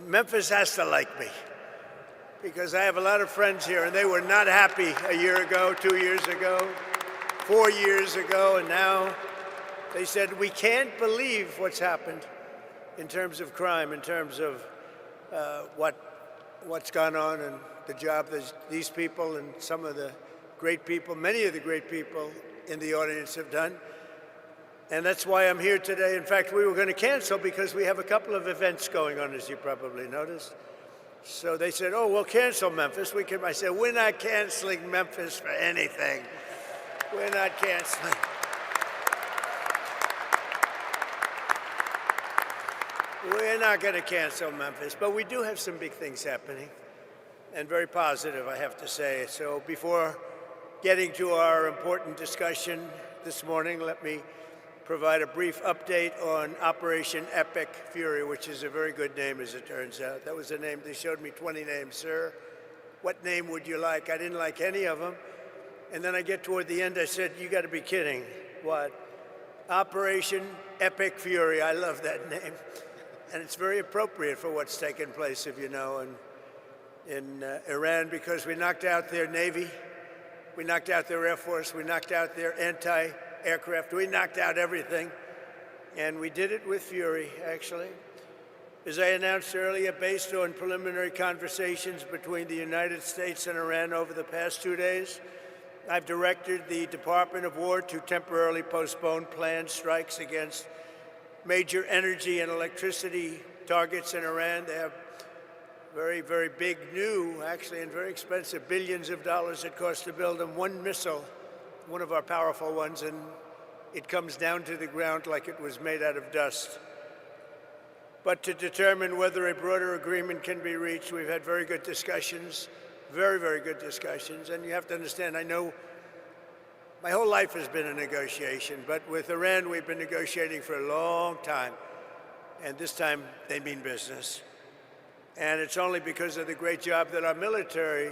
Memphis has to like me because I have a lot of friends here, and they were not happy a year ago, 2 years ago, 4 years ago, and now they said, we can't believe what's happened in terms of crime, in terms of what's gone on and the job that these people and some of the great people, many of the great people in the audience have done. And that's why I'm here today. In fact, we were going to cancel because we have a couple of events going on, as you probably noticed. So they said, oh, we'll cancel Memphis. I said, we're not canceling Memphis for anything. We're not canceling. We're not going to cancel Memphis, but we do have some big things happening, and very positive, I have to say. So before getting to our important discussion this morning, let me provide a brief update on Operation Epic Fury, which is a very good name, as it turns out. That was the name. They showed me 20 names. Sir, what name would you like? I didn't like any of them. And then I get toward the end, I said, you got to be kidding. What? Operation Epic Fury. I love that name. And it's very appropriate for what's taken place, if you know, in Iran, because we knocked out their Navy, we knocked out their Air Force, we knocked out their anti-aircraft, we knocked out everything. And we did it with fury, actually. As I announced earlier, based on preliminary conversations between the United States and Iran over the past 2 days, I've directed the Department of War to temporarily postpone planned strikes against major energy and electricity targets in Iran. They have very, very big, new, actually, and very expensive, billions of dollars it costs to build them. One missile, one of our powerful ones, and it comes down to the ground like it was made out of dust. But to determine whether a broader agreement can be reached, we've had very good discussions, very, very good discussions. And you have to understand, I know my whole life has been a negotiation, but with Iran, we've been negotiating for a long time. And this time, they mean business. And it's only because of the great job that our military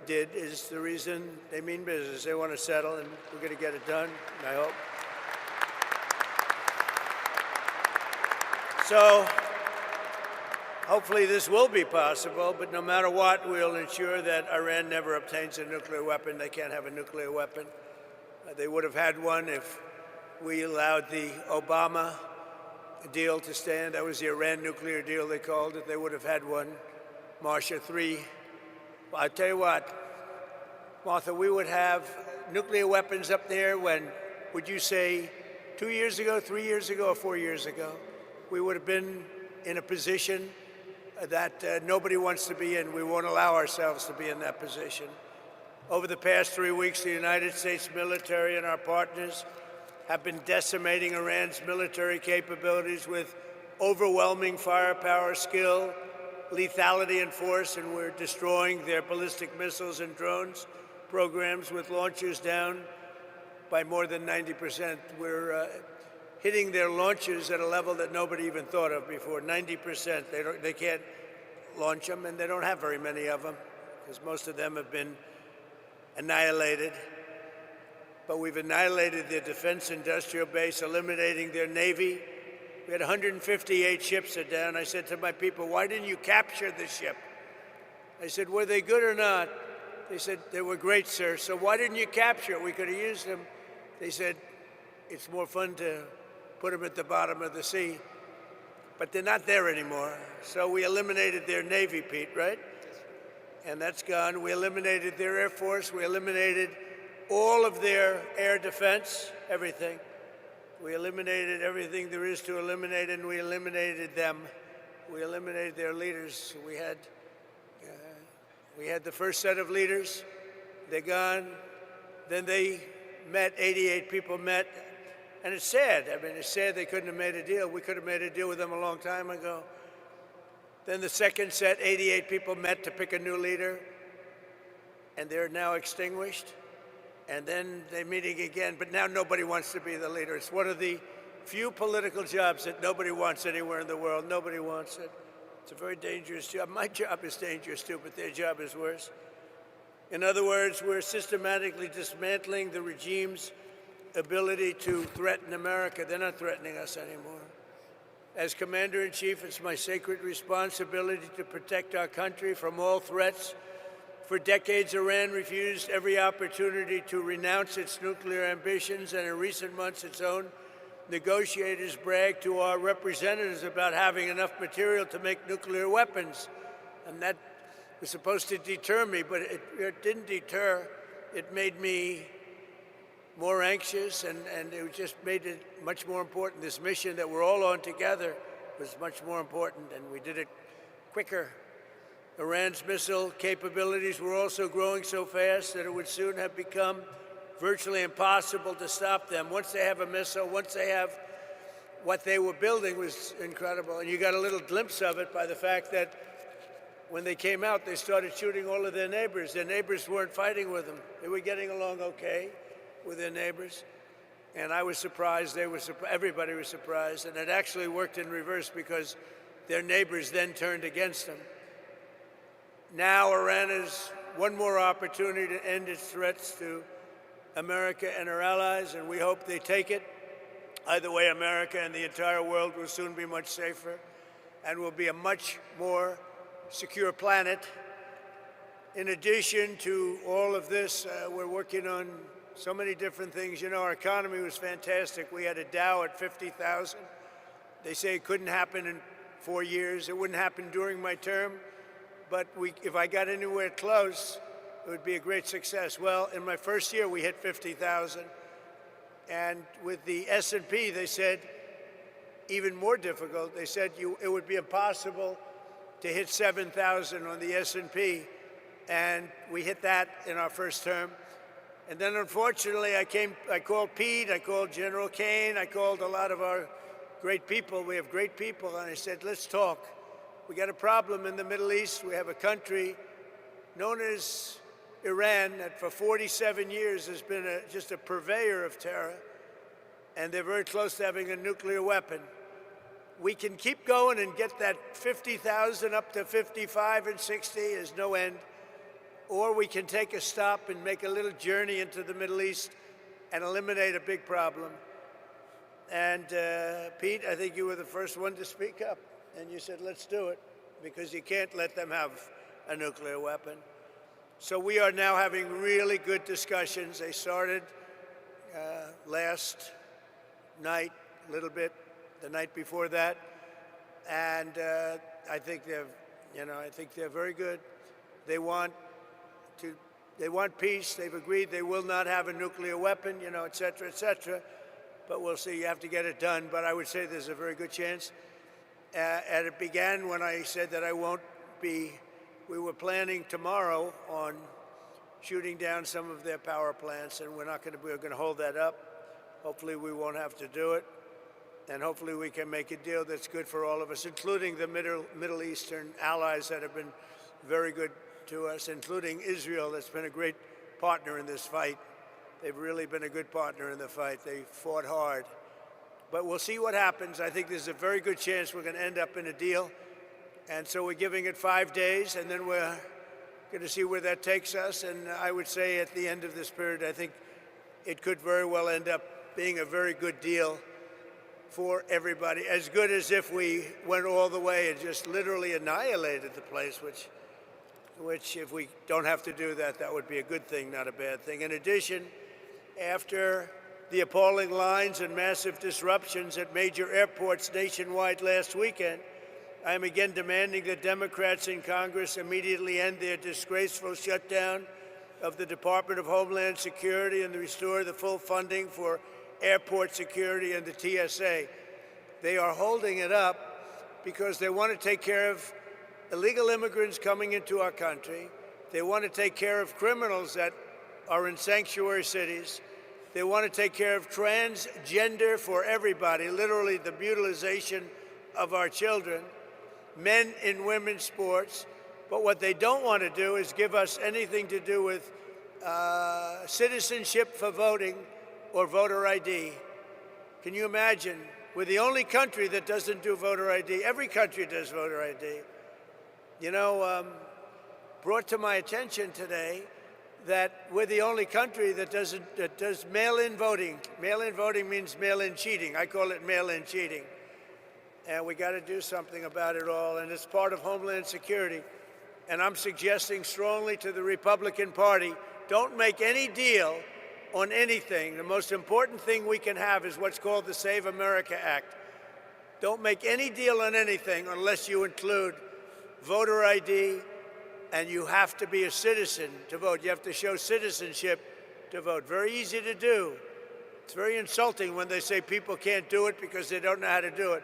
did is the reason they mean business. They want to settle, and we're going to get it done, I hope. So hopefully this will be possible, but no matter what, we'll ensure that Iran never obtains a nuclear weapon. They can't have a nuclear weapon. They would have had one if we allowed the Obama deal to stand. That was the Iran nuclear deal, they called it. They would have had one. Marcia 3. Well, I tell you what, Martha, we would have nuclear weapons up there when, would you say, 2 years ago, 3 years ago, or 4 years ago? We would have been in a position that nobody wants to be in. We won't allow ourselves to be in that position. Over the past 3 weeks, the United States military and our partners have been decimating Iran's military capabilities with overwhelming firepower, skill, lethality, and force, and we're destroying their ballistic missiles and drones programs with launchers down by more than 90%. We're hitting their launchers at a level that nobody even thought of before, 90%. They can't launch them, and they don't have very many of them, because most of them have been annihilated. But we've annihilated their defense industrial base, eliminating their Navy. We had 158 ships are down. I said to my people, why didn't you capture the ship? I said, were they good or not? They said, they were great, sir. So why didn't you capture it? We could have used them. They said, it's more fun to put them at the bottom of the sea. But they're not there anymore. So we eliminated their Navy, Pete, right? And that's gone. We eliminated their Air Force. We eliminated all of their air defense, everything. We eliminated everything there is to eliminate, and we eliminated them. We eliminated their leaders. We had the first set of leaders. They're gone. Then they met, 88 people met. And it's sad. I mean, it's sad they couldn't have made a deal. We could have made a deal with them a long time ago. Then the second set, 88 people met to pick a new leader, and they're now extinguished. And then they're meeting again, but now nobody wants to be the leader. It's one of the few political jobs that nobody wants anywhere in the world. Nobody wants it. It's a very dangerous job. My job is dangerous too, but their job is worse. In other words, we're systematically dismantling the regime's ability to threaten America. They're not threatening us anymore. As Commander-in-Chief, it's my sacred responsibility to protect our country from all threats. For decades, Iran refused every opportunity to renounce its nuclear ambitions, and in recent months, its own negotiators bragged to our representatives about having enough material to make nuclear weapons. And that was supposed to deter me, but it didn't deter. It made me more anxious, and it just made it much more important. This mission that we're all on together was much more important, and we did it quicker. Iran's missile capabilities were also growing so fast that it would soon have become virtually impossible to stop them. Once they have a missile, once they have what they were building was incredible. And you got a little glimpse of it by the fact that when they came out, they started shooting all of their neighbors. Their neighbors weren't fighting with them. They were getting along okay with their neighbors. And I was surprised, everybody was surprised. And it actually worked in reverse because their neighbors then turned against them. Now Iran has one more opportunity to end its threats to America and our allies, and we hope they take it. Either way, America and the entire world will soon be much safer and will be a much more secure planet. In addition to all of this, we're working on so many different things. You know, our economy was fantastic. We had a Dow at 50,000. They say it couldn't happen in 4 years. It wouldn't happen during my term. But if I got anywhere close, it would be a great success. Well, in my first year, we hit 50,000. And with the S&P, they said, even more difficult. They said it would be impossible to hit 7,000 on the S&P. And we hit that in our first term. And then, unfortunately, I called Pete, I called General Kane, I called a lot of our great people. We have great people. And I said, let's talk. We got a problem in the Middle East. We have a country known as Iran that for 47 years has been just a purveyor of terror, and they're very close to having a nuclear weapon. We can keep going and get that 50,000 up to 55 and 60 is no end, or we can take a stop and make a little journey into the Middle East and eliminate a big problem. And Pete, I think you were the first one to speak up. And you said, let's do it, because you can't let them have a nuclear weapon. So we are now having really good discussions. They started last night, a little bit, the night before that. And I think they're very good. They want peace. They've agreed they will not have a nuclear weapon, et cetera, et cetera. But we'll see. You have to get it done. But I would say there's a very good chance. And it began when I said that we were planning tomorrow on shooting down some of their power plants, and we're going to hold that up. Hopefully we won't have to do it, and hopefully we can make a deal that's good for all of us, including the Middle Eastern allies that have been very good to us, including Israel, that's been a great partner in this fight. They've really been a good partner in the fight. They fought hard. But we'll see what happens. I think there's a very good chance we're going to end up in a deal. And so we're giving it 5 days, and then we're going to see where that takes us. And I would say at the end of this period, I think it could very well end up being a very good deal for everybody, as good as if we went all the way and just literally annihilated the place, which if we don't have to do that, that would be a good thing, not a bad thing. In addition, after the appalling lines and massive disruptions at major airports nationwide last weekend, I am again demanding that Democrats in Congress immediately end their disgraceful shutdown of the Department of Homeland Security and restore the full funding for airport security and the TSA. They are holding it up because they want to take care of illegal immigrants coming into our country. They want to take care of criminals that are in sanctuary cities. They want to take care of transgender for everybody, literally the mutilization of our children, men in women's sports. But what they don't want to do is give us anything to do with citizenship for voting or voter ID. Can you imagine? We're the only country that doesn't do voter ID. Every country does voter ID. Brought to my attention today that we're the only country that does mail-in voting. Mail-in voting means mail-in cheating. I call it mail-in cheating. and we got to do something about it all, and it's part of Homeland Security. And I'm suggesting strongly to the Republican Party, don't make any deal on anything. The most important thing we can have is what's called the Save America Act. Don't make any deal on anything unless you include voter ID, and you have to be a citizen to vote. You have to show citizenship to vote. Very easy to do. It's very insulting when they say people can't do it because they don't know how to do it.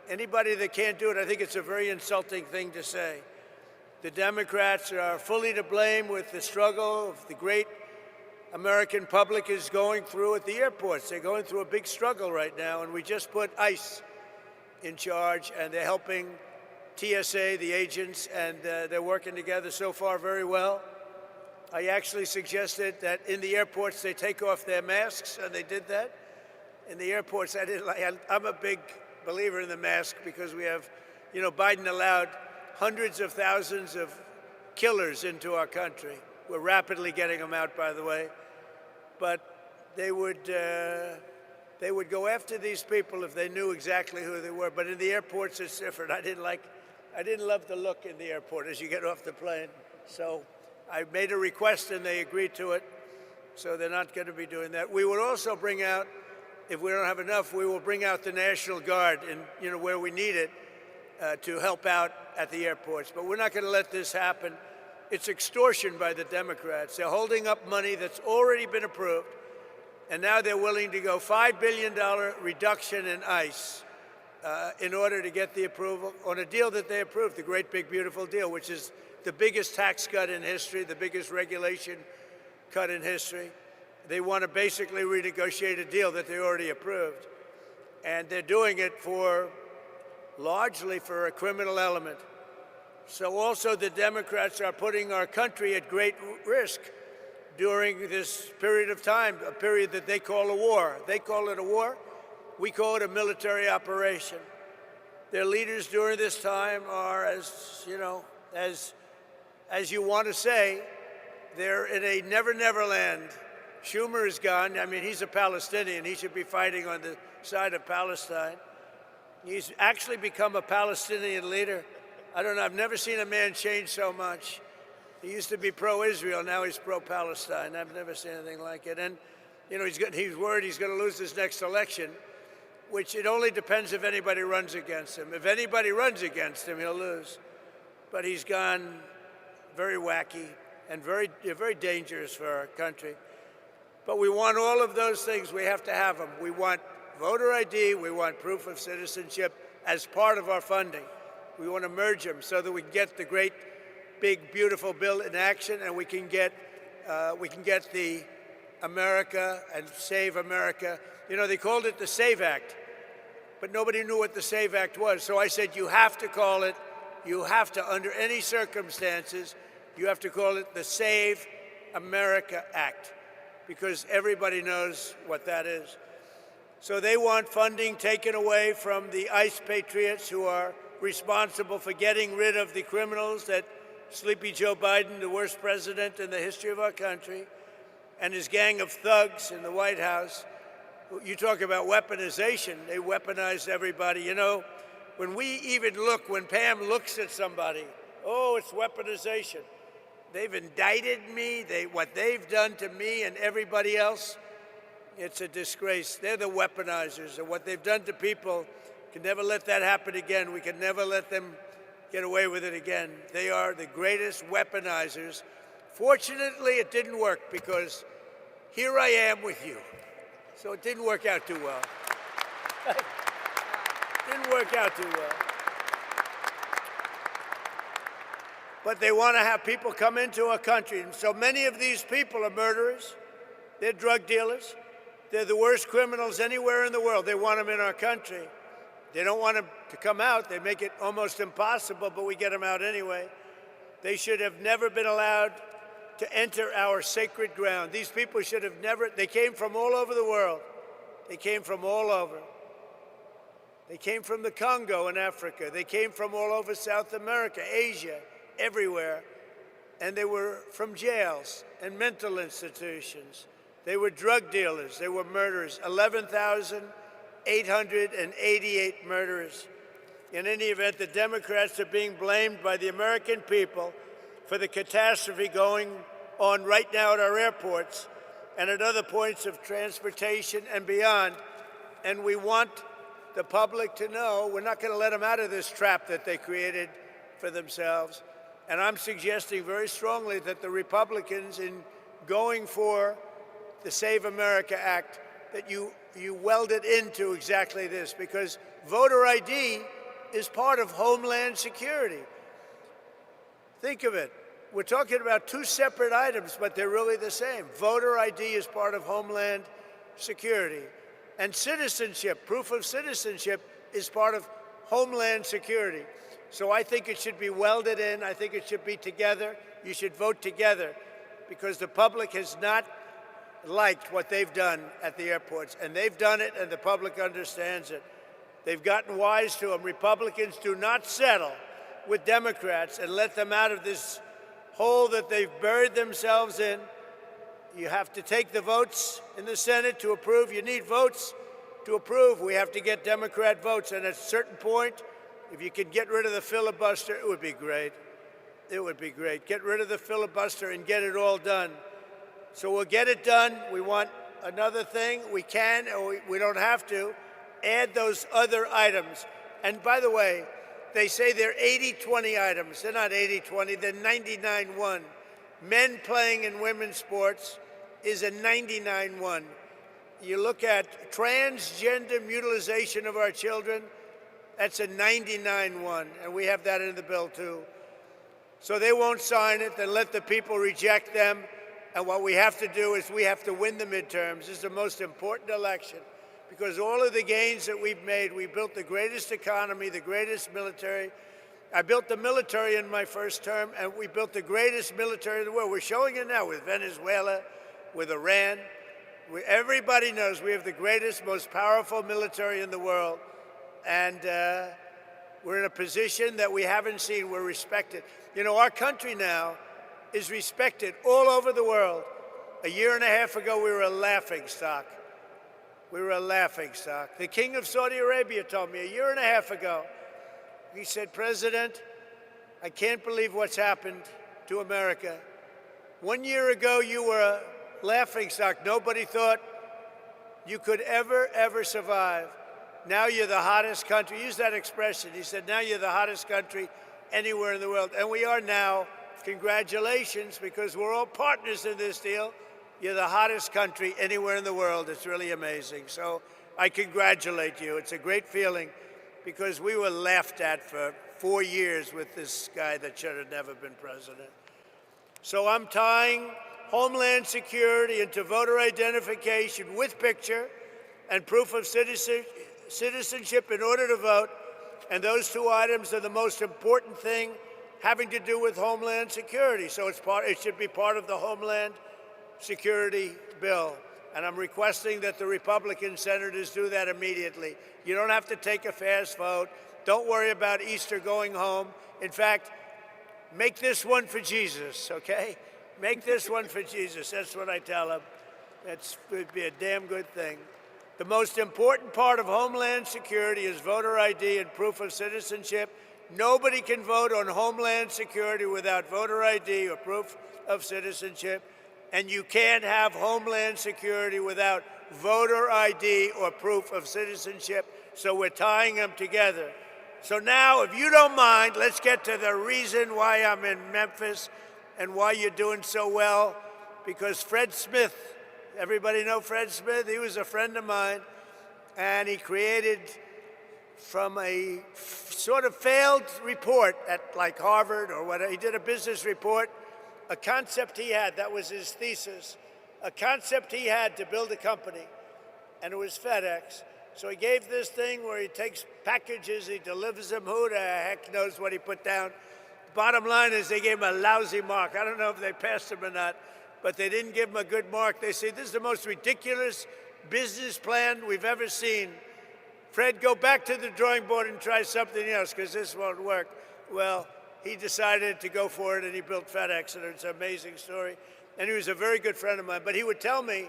Anybody that can't do it, I think it's a very insulting thing to say. The Democrats are fully to blame with the struggle of the great American public is going through at the airports. They're going through a big struggle right now, and we just put ICE in charge, and they're helping TSA, the agents, and they're working together so far very well. I actually suggested that in the airports they take off their masks, and they did that. In the airports, I'm a big believer in the mask because we have, Biden allowed hundreds of thousands of killers into our country. We're rapidly getting them out, by the way. But they would go after these people if they knew exactly who they were. But in the airports, it's different. I didn't love the look in the airport as you get off the plane. So I made a request, and they agreed to it. So they're not going to be doing that. We would also bring out, if we don't have enough, we will bring out the National Guard and where we need it to help out at the airports. But we're not going to let this happen. It's extortion by the Democrats. They're holding up money that's already been approved, and now they're willing to go $5 billion reduction in ICE in order to get the approval on a deal that they approved, the great big beautiful deal, which is the biggest tax cut in history, the biggest regulation cut in history. They want to basically renegotiate a deal that they already approved. And they're doing it largely for a criminal element. So also the Democrats are putting our country at great risk during this period of time, a period that they call a war. They call it a war. We call it a military operation. Their leaders during this time are, as you want to say, they're in a never land. Schumer is gone. I mean, he's a Palestinian. He should be fighting on the side of Palestine. He's actually become a Palestinian leader. I don't know. I've never seen a man change so much. He used to be pro-Israel. Now he's pro-Palestine. I've never seen anything like it. And, he's worried he's going to lose his next election, which it only depends if anybody runs against him. If anybody runs against him, he'll lose. But he's gone very wacky and very dangerous for our country. But we want all of those things. We have to have them. We want voter ID. We want proof of citizenship as part of our funding. We want to merge them so that we can get the great, big, beautiful bill in action, and we can get the America and Save America. They called it the SAVE Act, but nobody knew what the SAVE Act was. So I said, you have to call it, under any circumstances, you have to call it the Save America Act, because everybody knows what that is. So they want funding taken away from the ICE patriots who are responsible for getting rid of the criminals that Sleepy Joe Biden, the worst president in the history of our country, and his gang of thugs in the White House. You talk about weaponization. They weaponized everybody. When when Pam looks at somebody, oh, it's weaponization. They've indicted me. What they've done to me and everybody else, it's a disgrace. They're the weaponizers, and what they've done to people, can never let that happen again. We can never let them get away with it again. They are the greatest weaponizers. Fortunately, it didn't work because here I am with you. So it didn't work out too well. Didn't work out too well. But they want to have people come into our country. And so many of these people are murderers. They're drug dealers. They're the worst criminals anywhere in the world. They want them in our country. They don't want them to come out. They make it almost impossible, but we get them out anyway. They should have never been allowed to enter our sacred ground. These people should have never, they came from all over the world. They came from all over. They came from the Congo in Africa. They came from all over South America, Asia, everywhere. And they were from jails and mental institutions. They were drug dealers. They were murderers. 11,888 murderers In any event, the Democrats are being blamed by the American people for the catastrophe going on right now at our airports and at other points of transportation and beyond. And we want the public to know we're not going to let them out of this trap that they created for themselves. And I'm suggesting very strongly that the Republicans, in going for the Save America Act, that you weld it into exactly this, because voter ID is part of Homeland Security. Think of it. We're talking about two separate items, but they're really the same. Voter ID is part of Homeland Security. And citizenship, proof of citizenship, is part of Homeland Security. So I think it should be welded in. I think it should be together. You should vote together, because the public has not liked what they've done at the airports. And they've done it, and the public understands it. They've gotten wise to them. Republicans do not settle with Democrats and let them out of this hole that they've buried themselves in. You have to take the votes in the Senate to approve. You need votes to approve. We have to get Democrat votes. And at a certain point, if you could get rid of the filibuster, it would be great. It would be great. Get rid of the filibuster and get it all done. So we'll get it done. We want another thing. We can, or we don't have to, add those other items. And by the way, they say they're 80-20 items. They're not 80-20, they're 99-1. Men playing in women's sports is a 99-1. You look at transgender mutilization of our children, that's a 99-1, and we have that in the bill too. So they won't sign it, then let the people reject them. And what we have to do is we have to win the midterms. This is the most important election, because all of the gains that we've made, we built the greatest economy, the greatest military. I built the military in my first term, and we built the greatest military in the world. We're showing it now with Venezuela, with Iran. Everybody knows we have the greatest, most powerful military in the world. And we're in a position that we haven't seen. We're respected. You know, our country now is respected all over the world. A year and a half ago, we were a laughingstock. We were a laughingstock. The King of Saudi Arabia told me a year and a half ago, he said, "President, I can't believe what's happened to America. 1 year ago, you were a laughingstock. Nobody thought you could ever survive. Now you're the hottest country." Use that expression. He said, "Now you're the hottest country anywhere in the world." And we are now. Congratulations, because we're all partners in this deal. You're the hottest country anywhere in the world. It's really amazing. So I congratulate you. It's a great feeling, because we were laughed at for 4 years with this guy that should have never been president. So I'm tying Homeland Security into voter identification with picture and proof of citizenship in order to vote. And those two items are the most important thing having to do with Homeland Security. So it should be part of the Homeland Security bill. And I'm requesting that the Republican senators do that immediately. You don't have to take a fast vote. Don't worry about Easter going home. In fact, make this one for Jesus, okay? Make this one for Jesus. That's what I tell them. That would be a damn good thing. The most important part of Homeland Security is voter ID and proof of citizenship. Nobody can vote on Homeland Security without voter ID or proof of citizenship. And you can't have Homeland Security without voter ID or proof of citizenship. So we're tying them together. So now, if you don't mind, let's get to the reason why I'm in Memphis and why you're doing so well. Because Fred Smith, everybody know Fred Smith? He was a friend of mine, and he created, from a sort of failed report at like Harvard or whatever, he did a business report, a concept he had, that was his thesis, a concept he had to build a company, and it was FedEx. So he gave this thing where he takes packages, he delivers them, who the heck knows what he put down. Bottom line is they gave him a lousy mark. I don't know if they passed him or not, but they didn't give him a good mark. They say, this is the most ridiculous business plan we've ever seen. Fred, go back to the drawing board and try something else, because this won't work. Well, he decided to go for it, and he built FedEx, and it's an amazing story. And he was a very good friend of mine, but he would tell me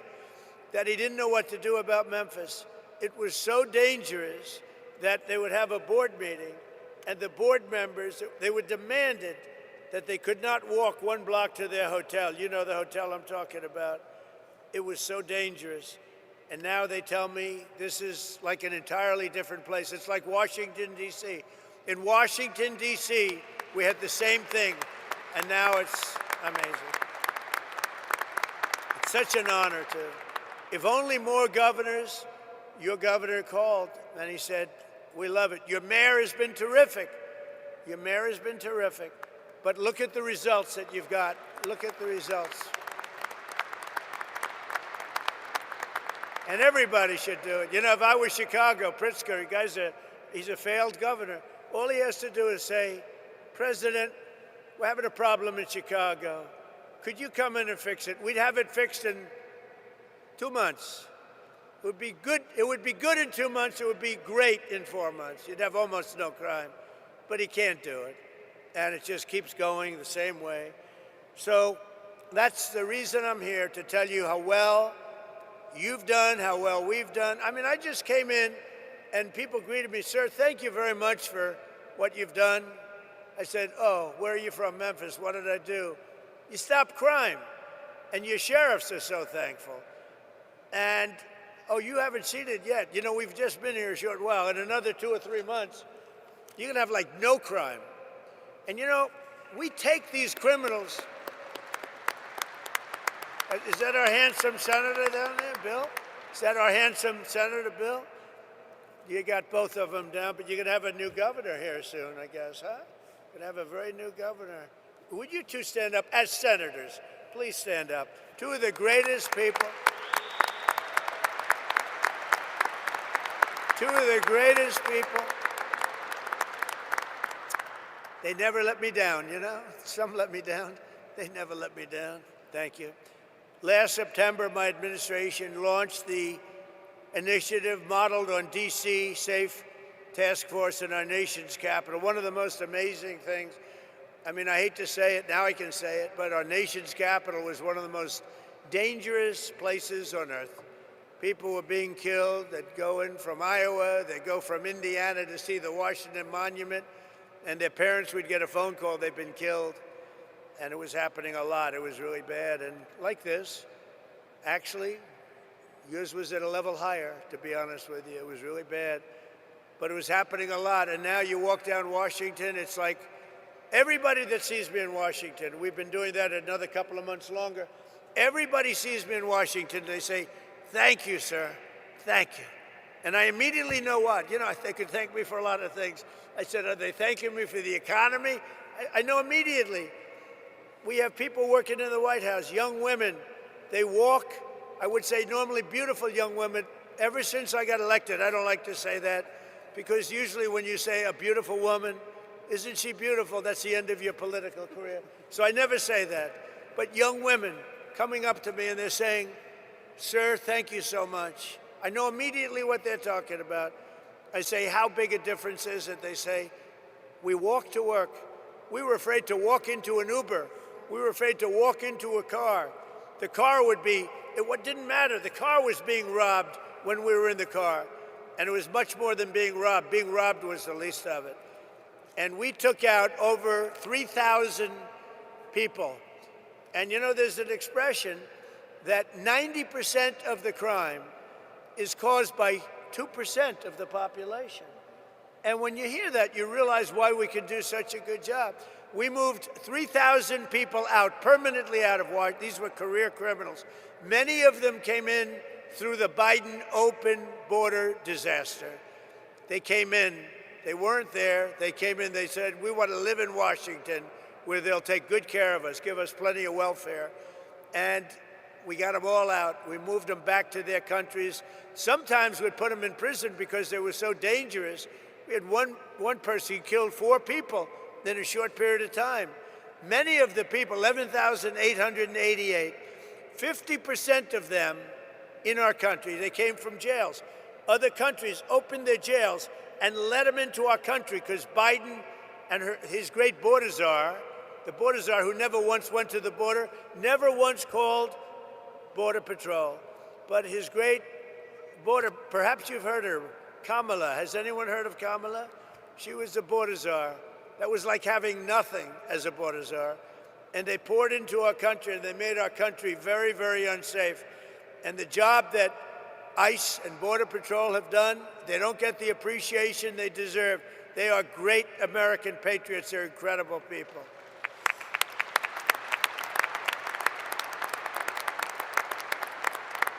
that he didn't know what to do about Memphis. It was so dangerous that they would have a board meeting, and the board members, they were demanded that they could not walk 1 block to their hotel. You know the hotel I'm talking about. It was so dangerous. And now they tell me this is like an entirely different place. It's like Washington, D.C. In Washington, D.C., we had the same thing, and now it's amazing. It's such an honor to. If only more governors, your governor called, and he said, we love it. Your mayor has been terrific. Your mayor has been terrific. But look at the results that you've got. Look at the results. And everybody should do it. You know, if I was Chicago, Pritzker, he's a failed governor. All he has to do is say, President, we're having a problem in Chicago. Could you come in and fix it? We'd have it fixed in 2 months. It would be good. It would be good in 2 months. It would be great in 4 months. You'd have almost no crime. But he can't do it. And it just keeps going the same way. So that's the reason I'm here, to tell you how well you've done, how well we've done. I mean, I just came in and people greeted me, sir, thank you very much for what you've done. I said, oh, where are you from? Memphis. What did I do? You stopped crime. And your sheriffs are so thankful. And, oh, you haven't seen it yet. You know, we've just been here a short while. In another 2 or 3 months, you're going to have like no crime. And, you know, we take these criminals. Is that our handsome senator down there, Bill? Is that our handsome senator, Bill? You got both of them down, but you're going to have a new governor here soon, I guess, huh? You're going to have a very new governor. Would you two stand up as senators? Please stand up. Two of the greatest people. Two of the greatest people. They never let me down, you know? Some let me down. They never let me down. Thank you. Last September, my administration launched the initiative modeled on D.C. Safe Task Force in our nation's capital. One of the most amazing things, I mean, I hate to say it, now I can say it, but our nation's capital was one of the most dangerous places on earth. People were being killed. They'd go in from Iowa, they'd go from Indiana to see the Washington Monument, and their parents would get a phone call they'd been killed. And it was happening a lot. It was really bad. And like this, actually, yours was at a level higher, to be honest with you. It was really bad. But it was happening a lot. And now you walk down Washington, it's like everybody that sees me in Washington, we've been doing that another couple of months longer. Everybody sees me in Washington, they say, thank you, sir. Thank you. And I immediately know what. You know, they could thank me for a lot of things. I said, are they thanking me for the economy? I know immediately. We have people working in the White House, young women. They walk, I would say normally beautiful young women. Ever since I got elected, I don't like to say that, because usually when you say a beautiful woman, isn't she beautiful? That's the end of your political career. So I never say that. But young women coming up to me and they're saying, sir, thank you so much. I know immediately what they're talking about. I say, how big a difference is it? They say, we walk to work. We were afraid to walk into an Uber. We were afraid to walk into a car. The car would be, it didn't matter. The car was being robbed when we were in the car. And it was much more than being robbed. Being robbed was the least of it. And we took out over 3,000 people. And you know, there's an expression that 90% of the crime is caused by 2% of the population. And when you hear that, you realize why we can do such a good job. We moved 3,000 people out, permanently out of Washington. These were career criminals. Many of them came in through the Biden open border disaster. They came in. They weren't there. They came in. They said, we want to live in Washington where they'll take good care of us, give us plenty of welfare. And we got them all out. We moved them back to their countries. Sometimes we'd put them in prison because they were so dangerous. We had one person who killed 4 people in a short period of time. Many of the people, 11,888, 50% of them in our country, they came from jails. Other countries opened their jails and let them into our country because Biden and his great border czar, the border czar who never once went to the border, never once called Border Patrol. But his great border, perhaps you've heard her, Kamala. Has anyone heard of Kamala? She was the border czar. That was like having nothing as a border czar. And they poured into our country, and they made our country very, very unsafe. And the job that ICE and Border Patrol have done, they don't get the appreciation they deserve. They are great American patriots. They're incredible people.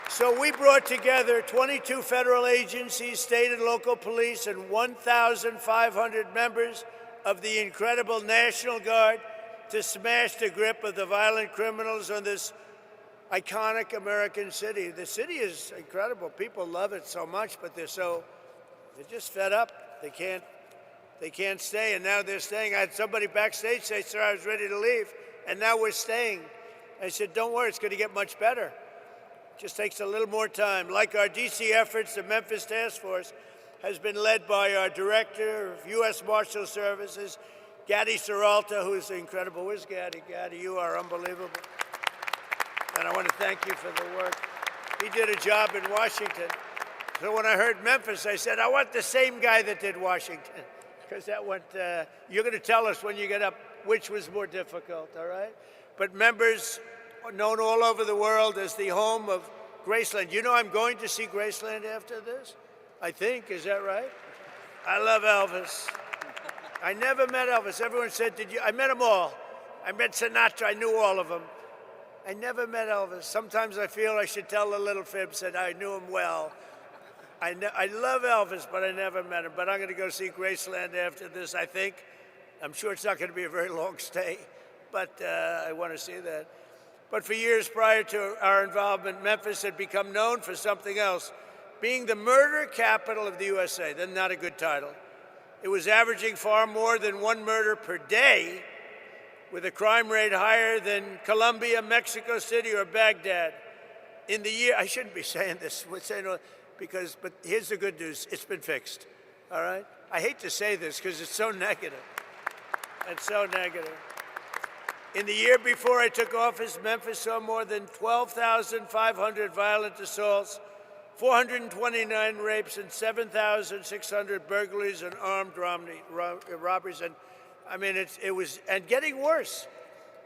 So we brought together 22 federal agencies, state and local police, and 1,500 members of the incredible National Guard to smash the grip of the violent criminals on this iconic American city. The city is incredible. People love it so much, but they're just fed up. They can't stay, and now they're staying. I had somebody backstage say, "Sir, I was ready to leave, and now we're staying." I said, "Don't worry, it's going to get much better. It just takes a little more time." Like our DC efforts, the Memphis Task Force has been led by our Director of U.S. Marshal Services, Gaddy Seralta, who's incredible. Where's Gaddy? Gaddy, you are unbelievable. And I want to thank you for the work. He did a job in Washington. So when I heard Memphis, I said, I want the same guy that did Washington. Because that went, you're going to tell us when you get up which was more difficult, all right? But members are known all over the world as the home of Graceland. You know I'm going to see Graceland after this? I think, is that right? I love Elvis. I never met Elvis. Everyone said, did you? I met them all. I met Sinatra. I knew all of them. I never met Elvis. Sometimes I feel I should tell a little fib, said I knew him well. I love Elvis, but I never met him. But I'm going to go see Graceland after this, I think. I'm sure it's not going to be a very long stay, but I want to see that. But for years prior to our involvement, Memphis had become known for something else, being the murder capital of the USA. That's not a good title. It was averaging far more than one murder per day, with a crime rate higher than Colombia, Mexico City, or Baghdad. In the year, I shouldn't be saying this, but here's the good news, it's been fixed, all right? I hate to say this because it's so negative. It's so negative. In the year before I took office, Memphis saw more than 12,500 violent assaults, 429 rapes, and 7,600 burglaries and armed robberies. And I mean, it was getting worse.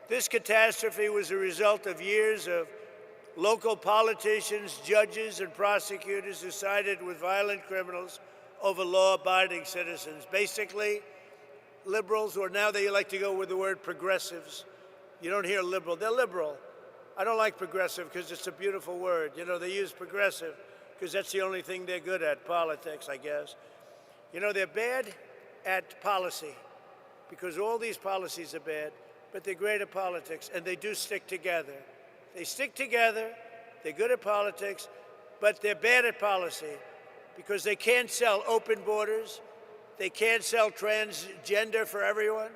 This catastrophe was a result of years of local politicians, judges, and prosecutors who sided with violent criminals over law-abiding citizens. Basically, liberals, or now they like to go with the word progressives. You don't hear liberal. They're liberal. I don't like progressive because it's a beautiful word. You know, they use progressive because that's the only thing they're good at, politics, I guess. You know, they're bad at policy, because all these policies are bad, but they're great at politics, and they do stick together. They stick together, they're good at politics, but they're bad at policy because they can't sell open borders, they can't sell transgender for everyone,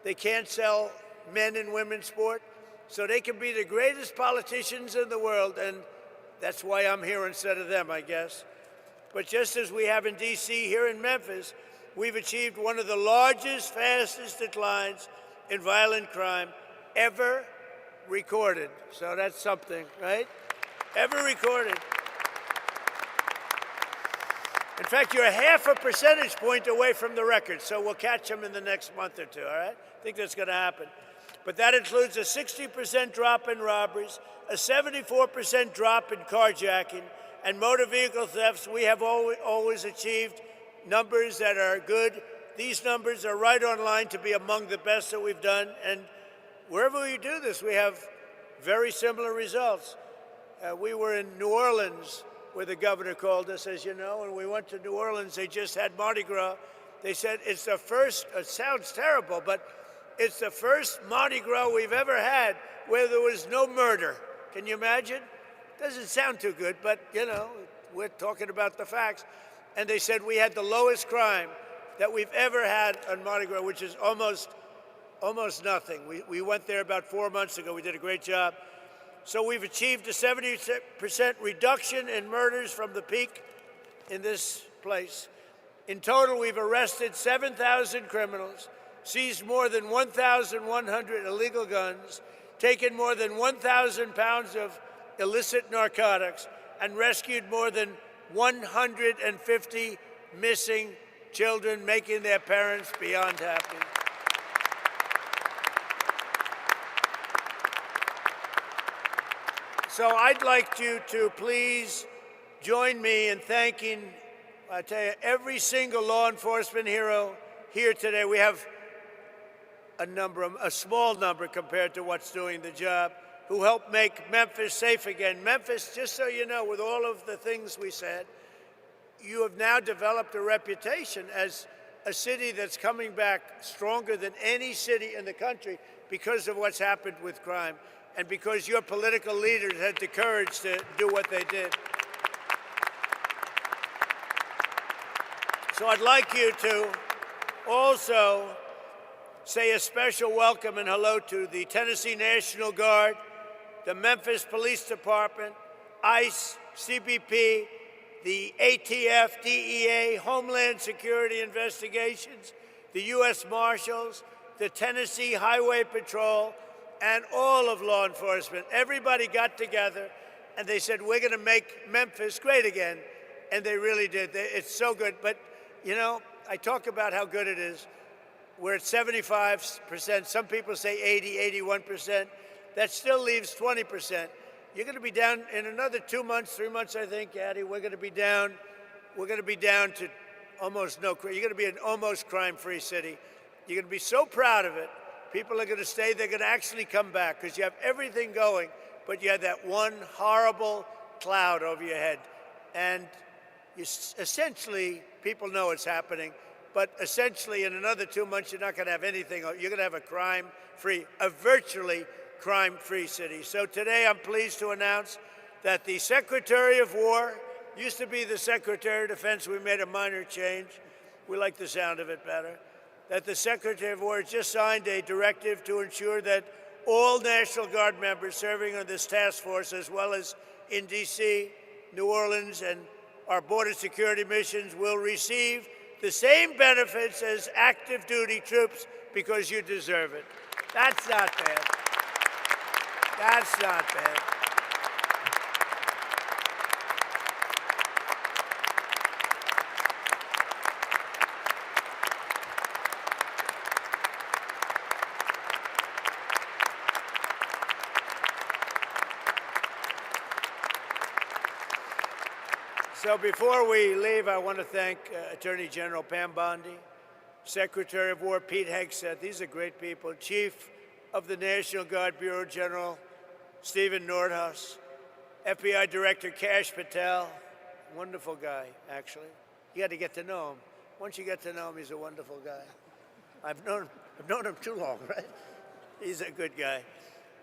they can't sell men and women's sport, so they can be the greatest politicians in the world, and that's why I'm here instead of them, I guess. But just as we have in D.C., here in Memphis, we've achieved one of the largest, fastest declines in violent crime ever recorded. So that's something, right? Ever recorded. In fact, you're half a percentage point away from the record, so we'll catch them in the next month or two, all right? I think that's going to happen. But that includes a 60% drop in robberies, a 74% drop in carjacking, and motor vehicle thefts. We have always achieved numbers that are good. These numbers are right on line to be among the best that we've done. And wherever we do this, we have very similar results. We were in New Orleans, where the governor called us, as you know, and we went to New Orleans. They just had Mardi Gras. They said it's the first, it sounds terrible, but it's the first Mardi Gras we've ever had where there was no murder. Can you imagine? Doesn't sound too good, but, you know, we're talking about the facts. And they said we had the lowest crime that we've ever had on Mardi Gras, which is almost nothing. We went there about 4 months ago. We did a great job. So we've achieved a 70% reduction in murders from the peak in this place. In total, we've arrested 7,000 criminals, seized more than 1,100 illegal guns, taken more than 1,000 pounds of illicit narcotics, and rescued more than 150 missing children, making their parents beyond happy. So I'd like you to please join me in thanking, I tell you, every single law enforcement hero here today. We have a small number compared to what's doing the job, who helped make Memphis safe again. Memphis, just so you know, with all of the things we said, you have now developed a reputation as a city that's coming back stronger than any city in the country because of what's happened with crime and because your political leaders had the courage to do what they did. So I'd like you to also say a special welcome and hello to the Tennessee National Guard, the Memphis Police Department, ICE, CBP, the ATF, DEA, Homeland Security Investigations, the U.S. Marshals, the Tennessee Highway Patrol, and all of law enforcement. Everybody got together and they said, we're going to make Memphis great again. And they really did. It's so good. But, you know, I talk about how good it is. We're at 75%. Some people say 80, 81%. That still leaves 20%. You're going to be down in another 2 months, 3 months, I think, Addie. We're going to be down to almost no crime. You're going to be an almost crime-free city. You're going to be so proud of it. People are going to stay. They're going to actually come back because you have everything going, but you have that one horrible cloud over your head. And essentially, people know it's happening, but essentially in another 2 months, you're not going to have anything. You're going to have a virtually crime-free city. So today, I'm pleased to announce that the Secretary of War used to be the Secretary of Defense. We made a minor change. We like the sound of it better. That the Secretary of War just signed a directive to ensure that all National Guard members serving on this task force, as well as in D.C., New Orleans, and our border security missions, will receive the same benefits as active duty troops because you deserve it. That's not bad. That's not bad. So before we leave, I want to thank Attorney General Pam Bondi, Secretary of War Pete Hegseth. These are great people. Chief of the National Guard Bureau General Stephen Nordhaus, FBI Director Kash Patel, wonderful guy, actually. You got to get to know him. Once you get to know him, he's a wonderful guy. I've known him too long, right? He's a good guy.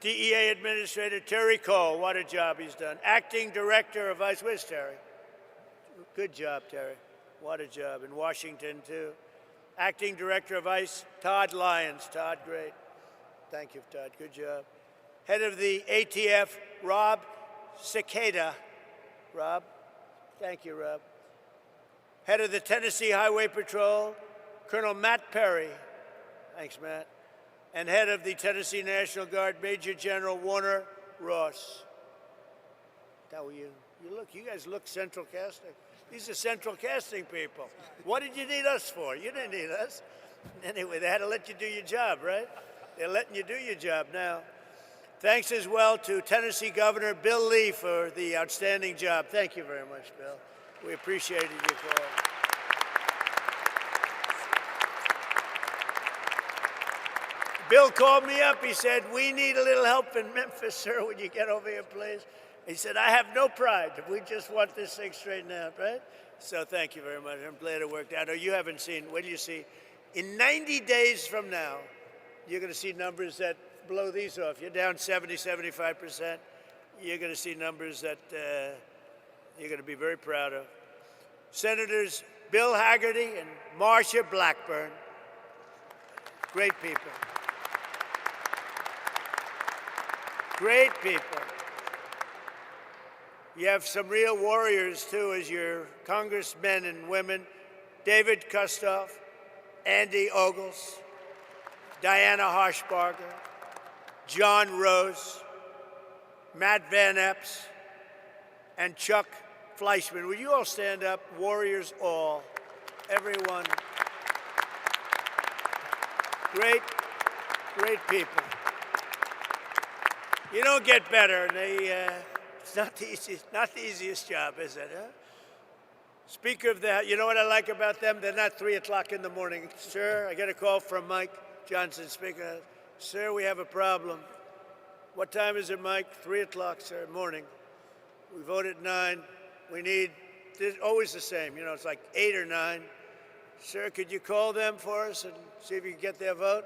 DEA Administrator Terry Cole, what a job he's done. Acting Director of ICE, where's Terry? Good job, Terry. What a job. In Washington, too. Acting Director of ICE, Todd Lyons. Todd, great. Thank you, Todd. Good job. Head of the ATF, Rob Cicada. Rob, thank you, Rob. Head of the Tennessee Highway Patrol, Colonel Matt Perry. Thanks, Matt. And head of the Tennessee National Guard, Major General Warner Ross. How are you? You guys look Central Casting. These are Central Casting people. What did you need us for? You didn't need us. Anyway, they had to let you do your job, right? They're letting you do your job now. Thanks as well to Tennessee Governor Bill Lee for the outstanding job. Thank you very much, Bill. We appreciated your call. Bill called me up. He said, we need a little help in Memphis, sir, when you get over here, please. He said, I have no pride. We just want this thing straightened out, right? So thank you very much. I'm glad it worked out. Oh, you haven't seen, what do you see? In 90 days from now, you're going to see numbers that blow these off. You're down 70, 75%. You're going to see numbers that you're going to be very proud of. Senators Bill Hagerty and Marsha Blackburn. Great people. Great people. You have some real warriors, too, as your congressmen and women. David Kustoff, Andy Ogles, Diana Harshbarger, John Rose, Matt Van Epps, and Chuck Fleischman. Will you all stand up? Warriors all. everyone. Great, great people. You don't get better, and it's not the easiest job, is it? Huh? Speaker of the, you know what I like about them? They're not 3 o'clock in the morning. Sir, I get a call from Mike Johnson, Speaker. Sir, we have a problem. What time is it, Mike? 3 o'clock, sir, morning. We vote at 9. We need, it's always the same, you know, it's like 8 or 9. Sir, could you call them for us and see if you can get their vote?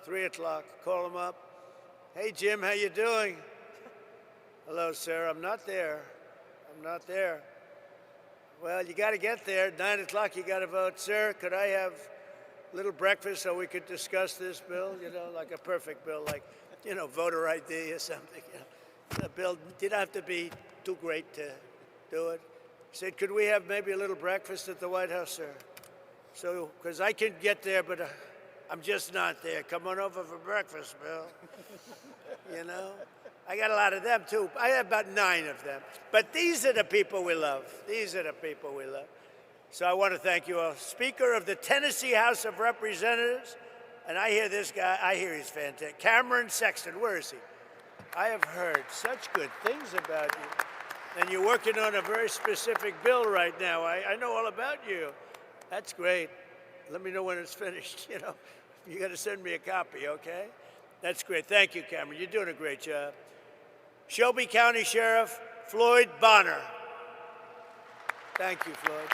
3 o'clock, call them up. Hey, Jim, how you doing? Hello, sir, I'm not there. I'm not there. Well, you got to get there. 9 o'clock, you got to vote. Sir, could I have a little breakfast so we could discuss this bill? You know, like a perfect bill, like, you know, voter ID or something. You know, the bill didn't have to be too great to do it. He said, could we have maybe a little breakfast at the White House, sir? So, because I can get there, but I'm just not there. Come on over for breakfast, Bill. You know? I got a lot of them, too. I have about 9 of them. But these are the people we love. These are the people we love. So I want to thank you all. Speaker of the Tennessee House of Representatives, and I hear this guy, I hear he's fantastic. Cameron Sexton, where is he? I have heard such good things about you. And you're working on a very specific bill right now. I know all about you. That's great. Let me know when it's finished, you know. You got to send me a copy, okay? That's great. Thank you, Cameron. You're doing a great job. Shelby County Sheriff Floyd Bonner. Thank you, Floyd.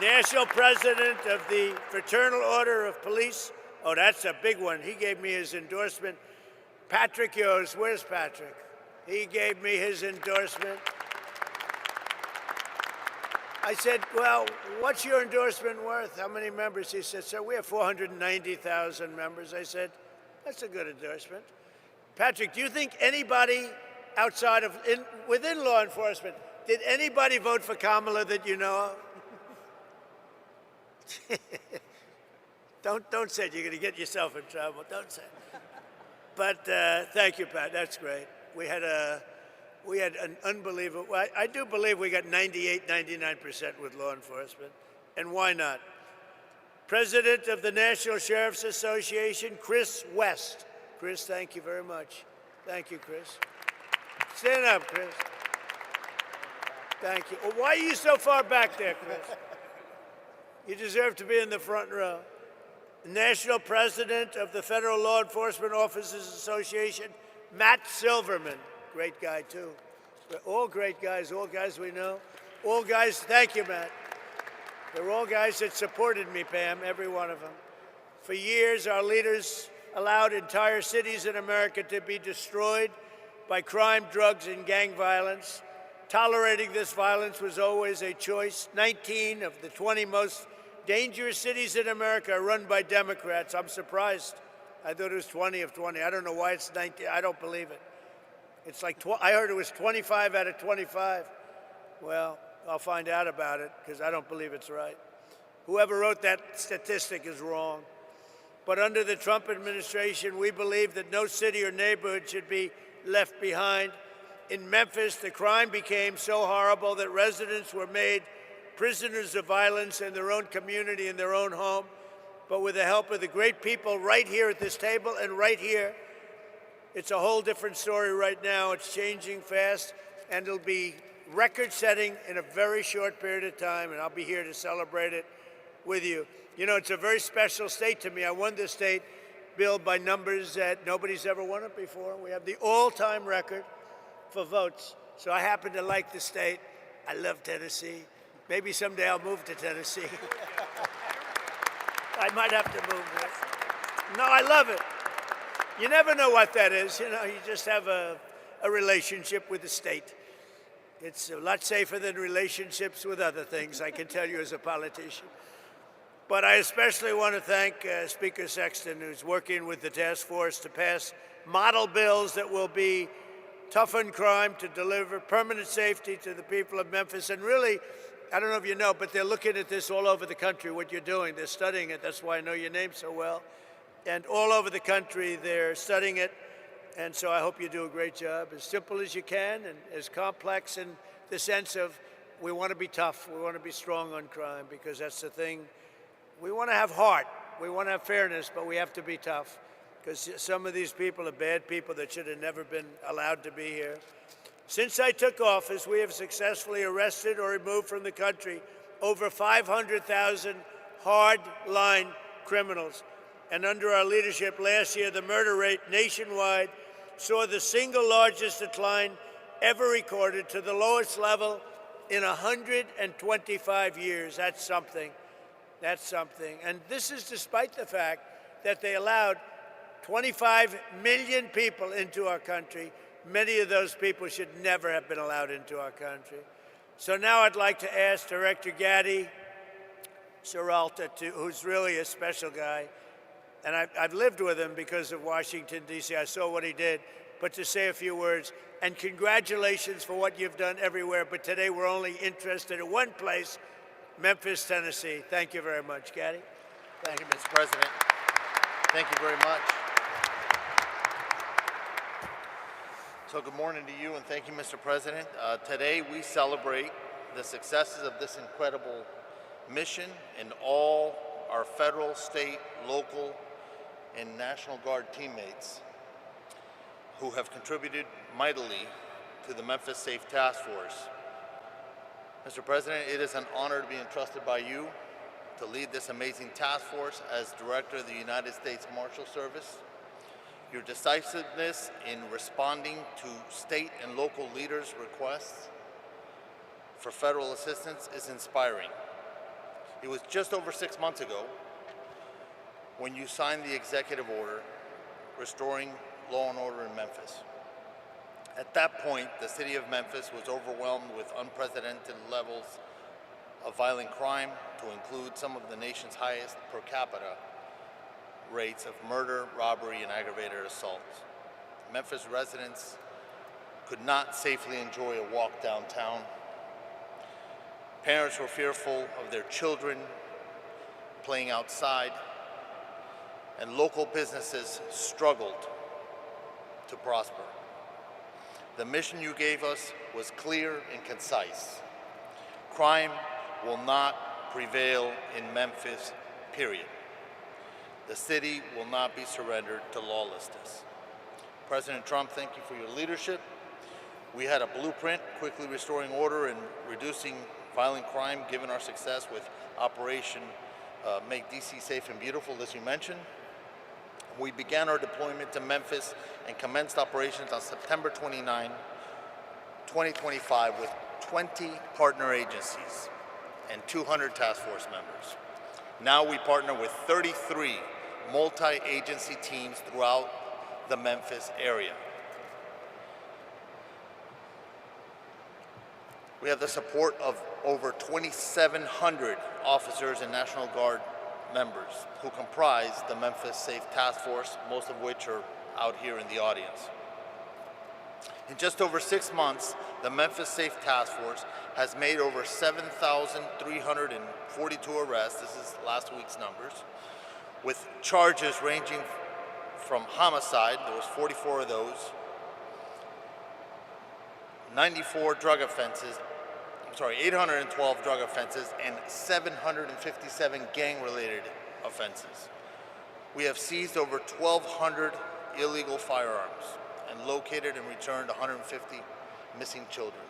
National President of the Fraternal Order of Police. Oh, that's a big one. He gave me his endorsement. Patrick Yost. Where's Patrick? He gave me his endorsement. I said, well, what's your endorsement worth? How many members? He said, sir, we have 490,000 members. I said, that's a good endorsement. Patrick, do you think anybody outside of, within law enforcement, did anybody vote for Kamala that you know of? Don't say it. You're going to get yourself in trouble. Don't say it. But thank you, Pat. That's great. We had an unbelievable, I do believe we got 98, 99% with law enforcement. And why not? President of the National Sheriff's Association, Chris West. Chris, thank you very much. Thank you, Chris. Stand up, Chris. Thank you. Well, why are you so far back there, Chris? You deserve to be in the front row. National President of the Federal Law Enforcement Officers Association, Matt Silverman. Great guy, too. All great guys, all guys we know. All guys, thank you, Matt. They're all guys that supported me, Pam, every one of them. For years, our leaders allowed entire cities in America to be destroyed by crime, drugs, and gang violence. Tolerating this violence was always a choice. 19 of the 20 most dangerous cities in America are run by Democrats. I'm surprised. I thought it was 20 of 20. I don't know why it's 19. I don't believe it. It's like, I heard it was 25 out of 25. Well, I'll find out about it because I don't believe it's right. Whoever wrote that statistic is wrong. But under the Trump administration, we believe that no city or neighborhood should be left behind. In Memphis, the crime became so horrible that residents were made prisoners of violence in their own community, in their own home. But with the help of the great people right here at this table and right here, it's a whole different story right now. It's changing fast, and it'll be record-setting in a very short period of time, and I'll be here to celebrate it with you. You know, it's a very special state to me. I won this state, Bill, by numbers that nobody's ever won it before. We have the all-time record for votes, so I happen to like the state. I love Tennessee. Maybe someday I'll move to Tennessee. I might have to move there. No, I love it. You never know what that is. You know, you just have a relationship with the state. It's a lot safer than relationships with other things, I can tell you as a politician. But I especially want to thank Speaker Sexton, who's working with the task force to pass model bills that will be toughen crime, to deliver permanent safety to the people of Memphis. And really, I don't know if you know, but they're looking at this all over the country, what you're doing. They're studying it. That's why I know your name so well. And all over the country, they're studying it. And so I hope you do a great job, as simple as you can and as complex in the sense of we want to be tough. We want to be strong on crime because that's the thing. We want to have heart. We want to have fairness, but we have to be tough because some of these people are bad people that should have never been allowed to be here. Since I took office, we have successfully arrested or removed from the country over 500,000 hard-line criminals. And under our leadership last year, the murder rate nationwide saw the single largest decline ever recorded to the lowest level in 125 years. That's something. That's something. And this is despite the fact that they allowed 25 million people into our country. Many of those people should never have been allowed into our country. So now I'd like to ask Director Gadi Seralta, who's really a special guy, and I've lived with him because of Washington, D.C. I saw what he did, but to say a few words. And congratulations for what you've done everywhere, but today we're only interested in one place, Memphis, Tennessee. Thank you very much, Gadi. Thank you, Mr. President. Thank you very much. So good morning to you, and thank you, Mr. President. Today we celebrate the successes of this incredible mission and all our federal, state, local, and National Guard teammates who have contributed mightily to the Memphis Safe Task Force. Mr. President, it is an honor to be entrusted by you to lead this amazing task force as Director of the United States Marshal Service. Your decisiveness in responding to state and local leaders' requests for federal assistance is inspiring. It was just over 6 months ago when you signed the executive order restoring law and order in Memphis. At that point, the city of Memphis was overwhelmed with unprecedented levels of violent crime, to include some of the nation's highest per capita rates of murder, robbery, and aggravated assaults. Memphis residents could not safely enjoy a walk downtown. Parents were fearful of their children playing outside, and local businesses struggled to prosper. The mission you gave us was clear and concise. Crime will not prevail in Memphis, period. The city will not be surrendered to lawlessness. President Trump, thank you for your leadership. We had a blueprint, quickly restoring order and reducing violent crime, given our success with Operation Make DC Safe and Beautiful, as you mentioned. We began our deployment to Memphis and commenced operations on September 29, 2025 with 20 partner agencies and 200 task force members. Now we partner with 33 multi-agency teams throughout the Memphis area. We have the support of over 2,700 officers and National Guard members who comprise the Memphis Safe Task Force, most of which are out here in the audience. In just over 6 months, the Memphis Safe Task Force has made over 7,342 arrests, this is last week's numbers, with charges ranging from homicide, there was 44 of those, 812 drug offenses, and 757 gang-related offenses. We have seized over 1,200 illegal firearms and located and returned 150 missing children.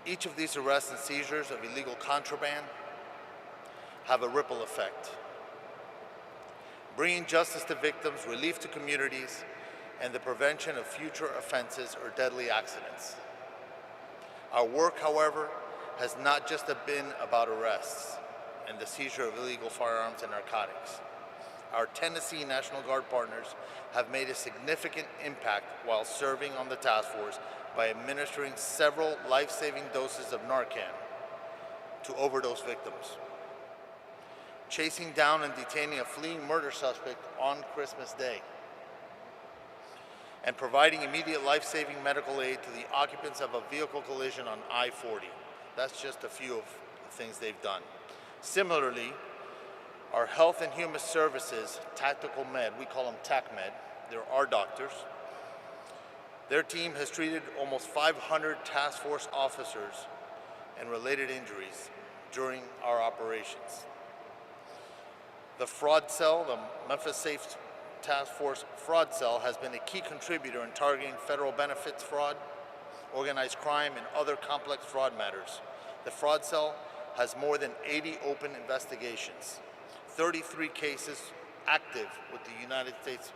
Each of these arrests and seizures of illegal contraband have a ripple effect, bringing justice to victims, relief to communities, and the prevention of future offenses or deadly accidents. Our work, however, has not just been about arrests and the seizure of illegal firearms and narcotics. Our Tennessee National Guard partners have made a significant impact while serving on the task force by administering several life-saving doses of Narcan to overdose victims, chasing down and detaining a fleeing murder suspect on Christmas Day, and providing immediate life-saving medical aid to the occupants of a vehicle collision on I-40. That's just a few of the things they've done. Similarly, our Health and Human Services Tactical Med, we call them TACMED, they're our doctors. Their team has treated almost 500 task force officers and related injuries during our operations. The fraud cell, the Memphis Safe Task Force Fraud Cell, has been a key contributor in targeting federal benefits fraud, organized crime, and other complex fraud matters. The fraud cell has more than 80 open investigations, 33 cases active with the United States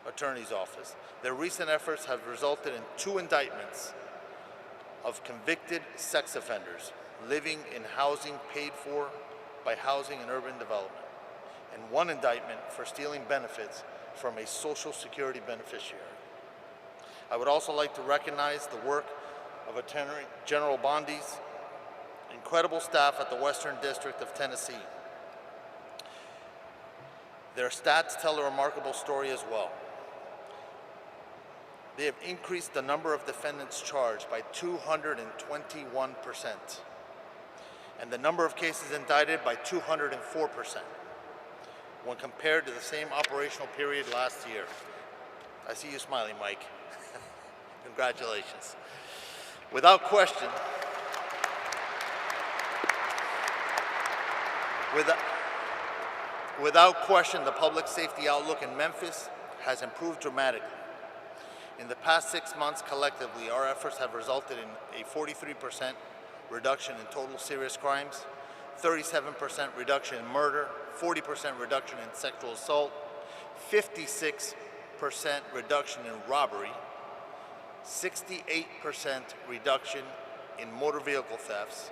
Attorney's Office. Their recent efforts have resulted in 2 indictments of convicted sex offenders living in housing paid for by Housing and Urban Development, and 1 indictment for stealing benefits from a Social Security beneficiary. I would also like to recognize the work of Attorney General Bondi's incredible staff at the Western District of Tennessee. Their stats tell a remarkable story as well. They have increased the number of defendants charged by 221%, and the number of cases indicted by 204% when compared to the same operational period last year. I see you smiling, Mike. Congratulations. Without question, the public safety outlook in Memphis has improved dramatically. In the past 6 months, collectively, our efforts have resulted in a 43% reduction in total serious crimes, 37% reduction in murder, 40% reduction in sexual assault, 56% reduction in robbery, 68% reduction in motor vehicle thefts,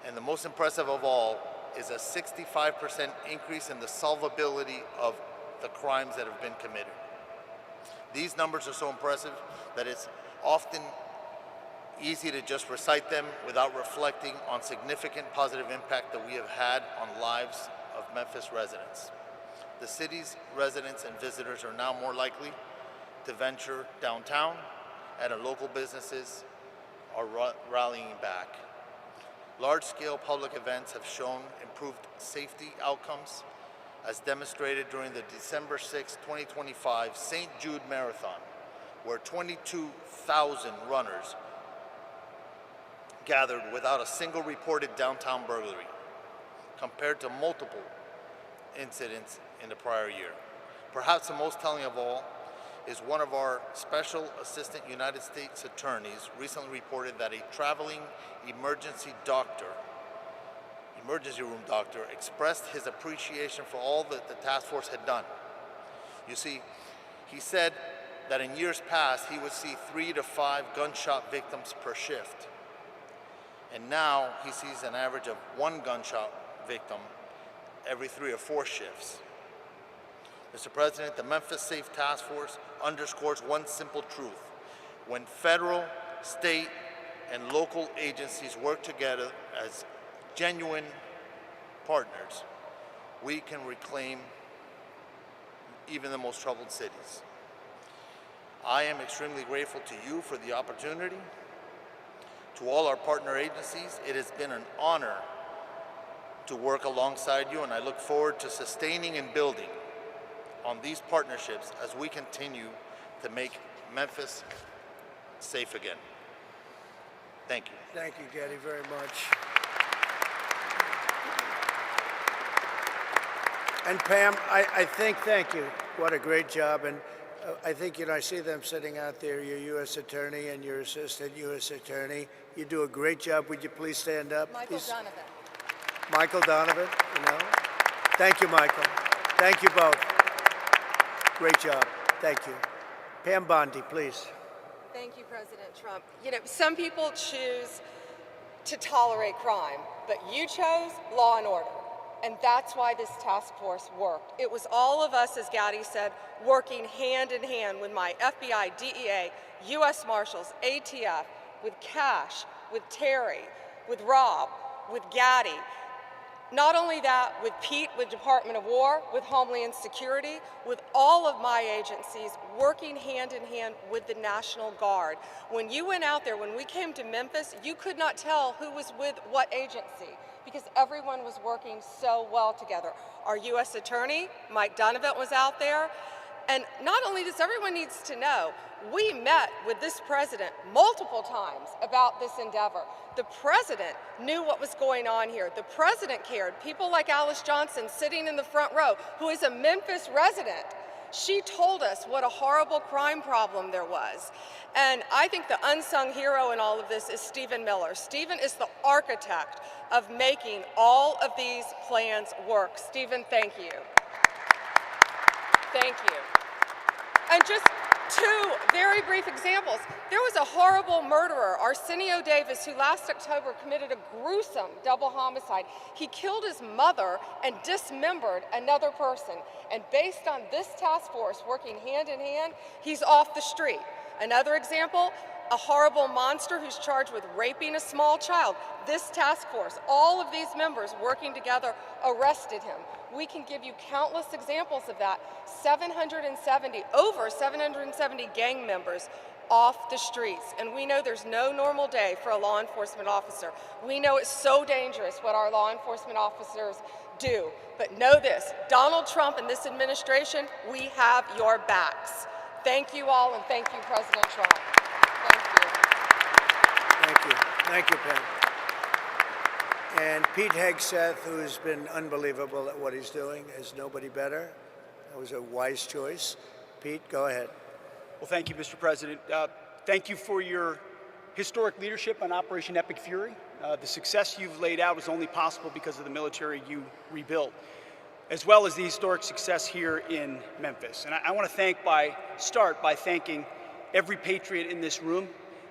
and the most impressive of all is a 65% increase in the solvability of the crimes that have been committed. These numbers are so impressive that it's often easy to just recite them without reflecting on significant positive impact that we have had on lives of Memphis residents. The city's residents and visitors are now more likely to venture downtown, and our local businesses are rallying back. Large-scale public events have shown improved safety outcomes, as demonstrated during the December 6, 2025 St. Jude Marathon, where 22,000 runners gathered without a single reported downtown burglary, compared to multiple incidents in the prior year. Perhaps the most telling of all is one of our Special Assistant United States Attorneys recently reported that a traveling emergency room doctor, expressed his appreciation for all that the task force had done. You see, he said that in years past, he would see 3 to 5 gunshot victims per shift. And now he sees an average of 1 gunshot victim every 3 or 4 shifts. Mr. President, the Memphis Safe Task Force underscores one simple truth. When federal, state, and local agencies work together as genuine partners, we can reclaim even the most troubled cities. I am extremely grateful to you for the opportunity. To all our partner agencies, it has been an honor to work alongside you, and I look forward to sustaining and building on these partnerships as we continue to make Memphis safe again. Thank you. Thank you, Getty, very much. And Pam, I think, thank you. What a great job. And I think, I see them sitting out there, your U.S. Attorney and your Assistant U.S. Attorney. You do a great job. Would you please stand up? Donovan. Michael Donovan, Thank you, Michael. Thank you both. Great job. Thank you. Pam Bondi, please. Thank you, President Trump. Some people choose to tolerate crime, but you chose law and order. And that's why this task force worked. It was all of us, as Gaddy said, working hand in hand with my FBI, DEA, U.S. Marshals, ATF, with Cash, with Terry, with Rob, with Gaddy. Not only that, with Pete, with Department of War, with Homeland Security, with all of my agencies working hand in hand with the National Guard. When you went out there, when we came to Memphis, you could not tell who was with what agency because everyone was working so well together. Our U.S. Attorney, Mike Donovan, was out there. And not only this, everyone needs to know, we met with this president multiple times about this endeavor. The president knew what was going on here. The president cared. People like Alice Johnson sitting in the front row, who is a Memphis resident, she told us what a horrible crime problem there was. And I think the unsung hero in all of this is Stephen Miller. Stephen is the architect of making all of these plans work. Stephen, thank you. Thank you. And just two very brief examples. There was a horrible murderer, Arsenio Davis, who last October committed a gruesome double homicide. He killed his mother and dismembered another person. And based on this task force working hand in hand, he's off the street. Another example, a horrible monster who's charged with raping a small child. This task force, all of these members working together, arrested him. We can give you countless examples of that. Over 770 gang members off the streets. And we know there's no normal day for a law enforcement officer. We know it's so dangerous what our law enforcement officers do. But know this, Donald Trump and this administration, we have your backs. Thank you all, and thank you, President Trump. Thank you. Thank you. Thank you, Pam. And Pete Hegseth, who's been unbelievable at what he's doing, is nobody better. That was a wise choice. Pete, go ahead. Well, thank you, Mr. President. Thank you for your historic leadership on Operation Epic Fury. The success you've laid out was only possible because of the military you rebuilt, as well as the historic success here in Memphis. And I want to start by thanking every patriot in this room,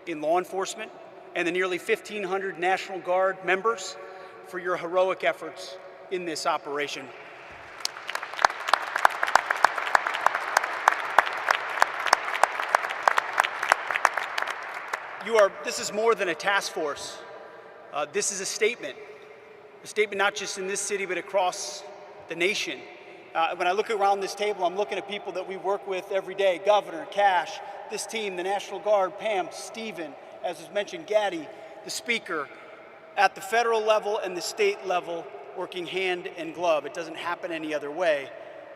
in law enforcement, and the nearly 1,500 National Guard members for your heroic efforts in this operation. This is more than a task force. This is a statement not just in this city, but across the nation. When I look around this table, I'm looking at people that we work with every day: Governor, Cash, this team, the National Guard, Pam, Stephen, as was mentioned, Gaddy, the Speaker, at the federal level and the state level, working hand in glove. It doesn't happen any other way.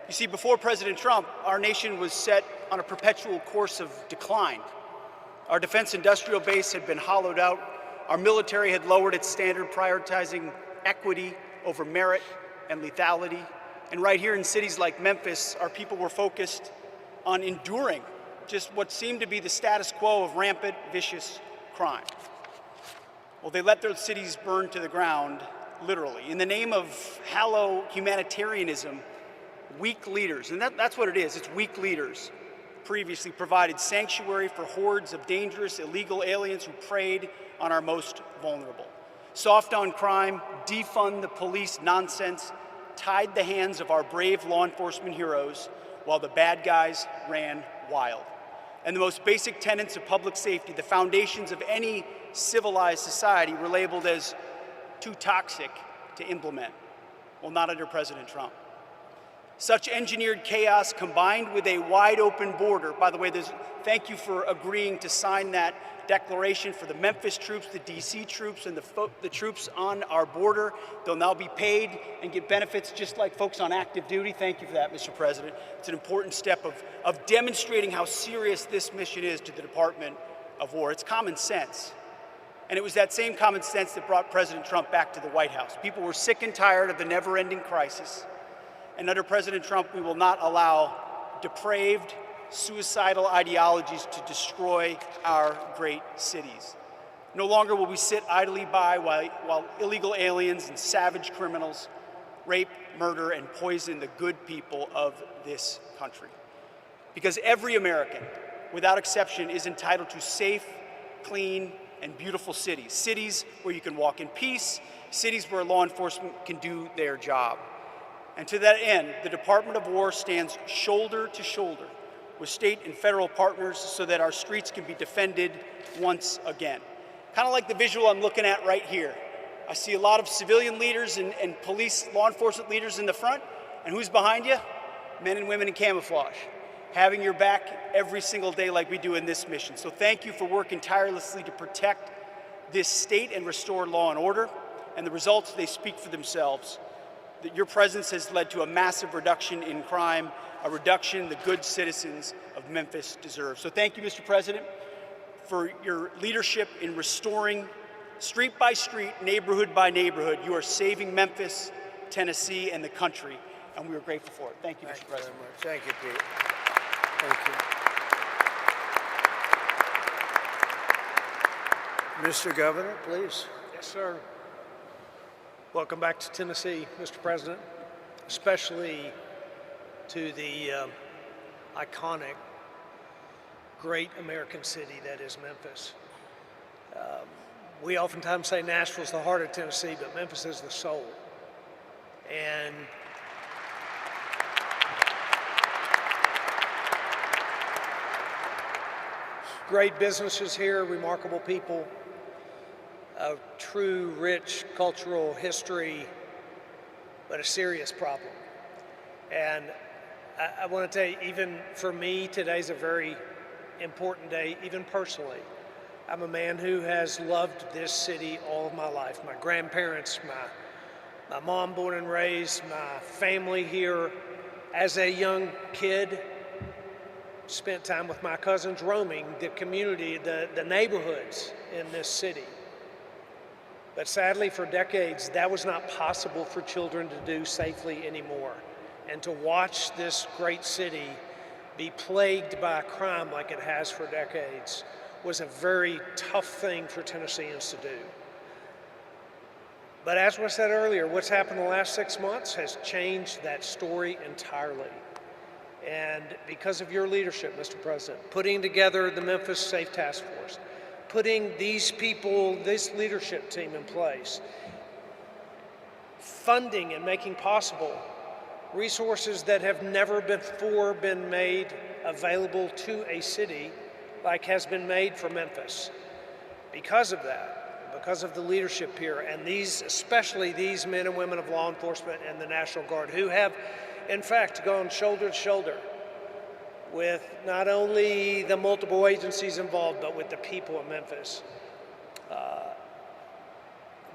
You see, before President Trump, our nation was set on a perpetual course of decline. Our defense industrial base had been hollowed out. Our military had lowered its standard, prioritizing equity over merit and lethality. And right here in cities like Memphis, our people were focused on enduring just what seemed to be the status quo of rampant, vicious crime. Well, they let their cities burn to the ground, literally. In the name of hollow humanitarianism, weak leaders, and that's what it is, it's weak leaders, previously provided sanctuary for hordes of dangerous, illegal aliens who preyed on our most vulnerable. Soft on crime, defund the police nonsense tied the hands of our brave law enforcement heroes while the bad guys ran wild. And the most basic tenets of public safety, the foundations of any civilized society, were labeled as too toxic to implement. Well, not under President Trump. Such engineered chaos combined with a wide open border. By the way, thank you for agreeing to sign that declaration for the Memphis troops, the DC troops, and the troops on our border. They'll now be paid and get benefits just like folks on active duty. Thank you for that, Mr. President. It's an important step of demonstrating how serious this mission is to the Department of War. It's common sense. And it was that same common sense that brought President Trump back to the White House. People were sick and tired of the never-ending crisis. And under President Trump, we will not allow depraved, suicidal ideologies to destroy our great cities. No longer will we sit idly by while illegal aliens and savage criminals rape, murder, and poison the good people of this country. Because every American, without exception, is entitled to safe, clean, and beautiful cities. Cities where you can walk in peace, cities where law enforcement can do their job. And to that end, the Department of War stands shoulder to shoulder with state and federal partners so that our streets can be defended once again. Kind of like the visual I'm looking at right here. I see a lot of civilian leaders and police, law enforcement leaders in the front, and who's behind you? Men and women in camouflage, having your back every single day like we do in this mission. So thank you for working tirelessly to protect this state and restore law and order, and the results, they speak for themselves. that your presence has led to a massive reduction in crime, a reduction the good citizens of Memphis deserve. So thank you, Mr. President, for your leadership in restoring street by street, neighborhood by neighborhood. You are saving Memphis, Tennessee, and the country, and we are grateful for it. Thank you, Mr. President. Very much. Thank you, Pete. Thank you. Mr. Governor, please. Yes, sir. Welcome back to Tennessee, Mr. President, especially to the iconic, great American city that is Memphis. We oftentimes say Nashville's the heart of Tennessee, but Memphis is the soul. And great businesses here, remarkable people, a true, rich cultural history, but a serious problem. And I want to tell you, even for me, today's a very important day, even personally. I'm a man who has loved this city all of my life. My grandparents, my mom born and raised, my family here. As a young kid, spent time with my cousins roaming the community, the neighborhoods in this city. But sadly, for decades, that was not possible for children to do safely anymore. And to watch this great city be plagued by crime like it has for decades was a very tough thing for Tennesseans to do. But as was said earlier, what's happened the last 6 months has changed that story entirely. And because of your leadership, Mr. President, putting together the Memphis Safe Task Force, putting these people, this leadership team in place, funding and making possible resources that have never before been made available to a city like has been made for Memphis. Because of that, because of the leadership here, and these, especially these men and women of law enforcement and the National Guard, who have, in fact, gone shoulder to shoulder with not only the multiple agencies involved, but with the people of Memphis.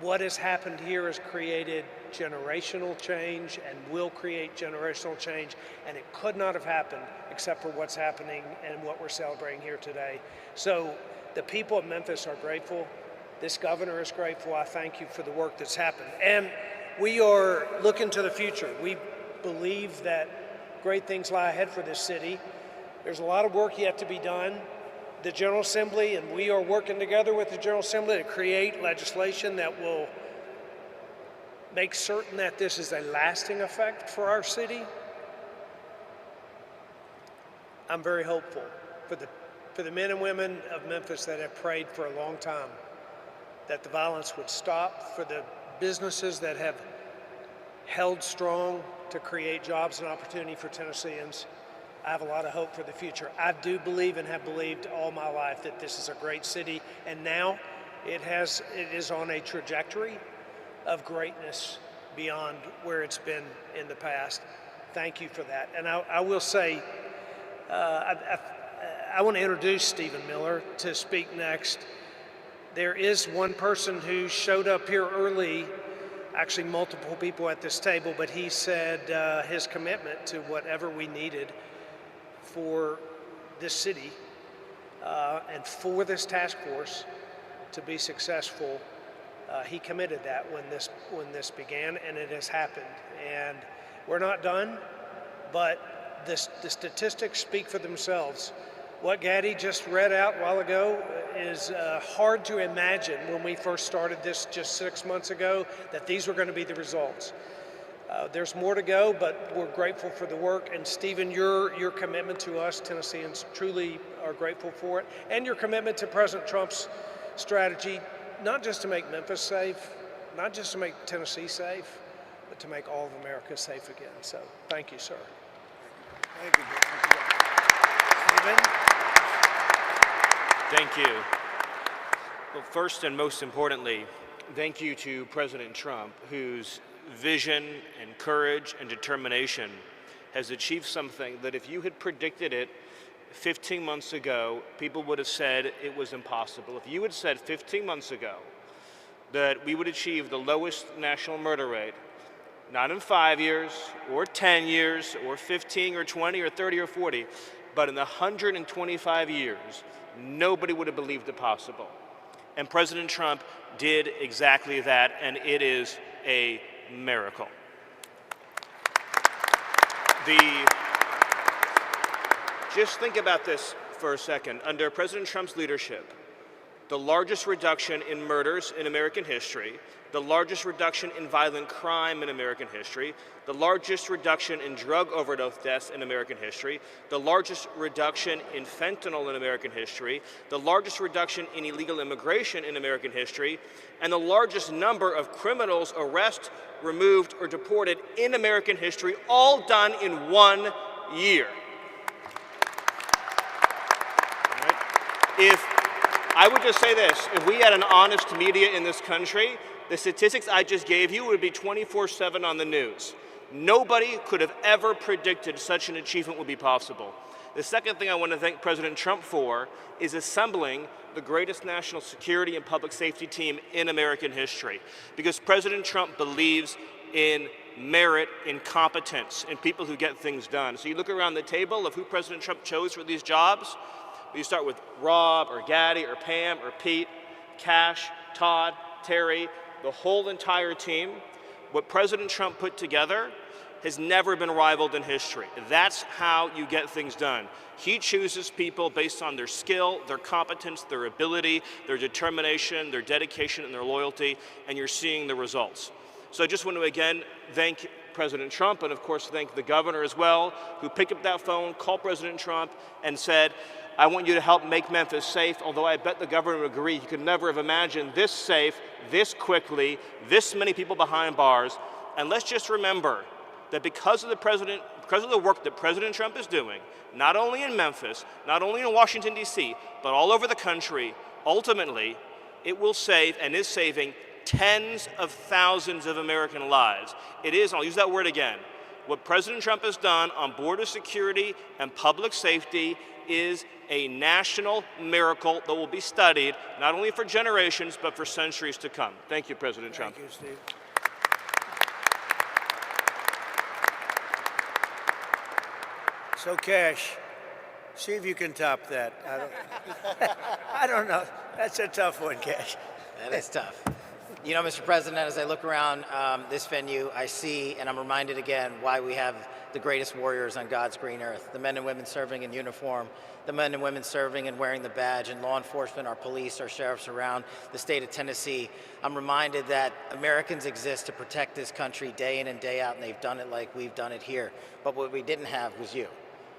What has happened here has created generational change and will create generational change, and it could not have happened except for what's happening and what we're celebrating here today. So the people of Memphis are grateful. This governor is grateful. I thank you for the work that's happened. And we are looking to the future. We believe that great things lie ahead for this city. There's a lot of work yet to be done. The General Assembly, and we are working together with the General Assembly to create legislation that will make certain that this is a lasting effect for our city. I'm very hopeful for the men and women of Memphis that have prayed for a long time that the violence would stop, for the businesses that have held strong to create jobs and opportunity for Tennesseans. I have a lot of hope for the future. I do believe and have believed all my life that this is a great city, and now it is on a trajectory of greatness beyond where it's been in the past. Thank you for that. And I will say, I want to introduce Stephen Miller to speak next. There is one person who showed up here early, actually multiple people at this table, but he said his commitment to whatever we needed for this city and for this task force to be successful. He committed that when this began, and it has happened. And we're not done, but the statistics speak for themselves. What Gaddy just read out a while ago is hard to imagine when we first started this just 6 months ago that these were going to be the results. There's more to go, but we're grateful for the work. And Stephen, your commitment to us, Tennesseans, truly are grateful for it. And your commitment to President Trump's strategy, not just to make Memphis safe, not just to make Tennessee safe, but to make all of America safe again. So thank you, sir. Thank you. Stephen? Thank you. Well, first and most importantly, thank you to President Trump, whose vision and courage and determination has achieved something that if you had predicted it 15 months ago, people would have said it was impossible. If you had said 15 months ago that we would achieve the lowest national murder rate not in 5 years or 10 years or 15 or 20 or 30 or 40, but in the 125 years, nobody would have believed it possible. And President Trump did exactly that, and it is a miracle. Just think about this for a second. Under President Trump's leadership, the largest reduction in murders in American history, the largest reduction in violent crime in American history, the largest reduction in drug overdose deaths in American history, the largest reduction in fentanyl in American history, the largest reduction in illegal immigration in American history, and the largest number of criminals arrested, removed, or deported in American history, all done in 1 year. If I would just say this, if we had an honest media in this country, the statistics I just gave you would be 24/7 on the news. Nobody could have ever predicted such an achievement would be possible. The second thing I want to thank President Trump for is assembling the greatest national security and public safety team in American history. Because President Trump believes in merit, in competence, in people who get things done. So you look around the table of who President Trump chose for these jobs. You start with Rob or Gaddy or Pam or Pete, Cash, Todd, Terry, the whole entire team. What President Trump put together has never been rivaled in history. That's how you get things done. He chooses people based on their skill, their competence, their ability, their determination, their dedication, and their loyalty, and you're seeing the results. So I just want to again thank President Trump, and of course thank the governor as well, who picked up that phone, called President Trump, and said, I want you to help make Memphis safe, although I bet the governor would agree he could never have imagined this safe, this quickly, this many people behind bars. And let's just remember that because of the work that President Trump is doing, not only in Memphis, not only in Washington, D.C., but all over the country, ultimately, it will save and is saving tens of thousands of American lives. It is, I'll use that word again, what President Trump has done on border security and public safety is a national miracle that will be studied not only for generations, but for centuries to come. Thank you, President Trump. Thank you, Steve. So, Cash, see if you can top that. I don't know. That's a tough one, Cash. That is tough. You know, Mr. President, as I look around this venue, I see, and I'm reminded again, why we have the greatest warriors on God's green earth, the men and women serving in uniform, the men and women serving and wearing the badge, and law enforcement, our police, our sheriffs around the state of Tennessee. I'm reminded that Americans exist to protect this country day in and day out, and they've done it like we've done it here. But what we didn't have was you.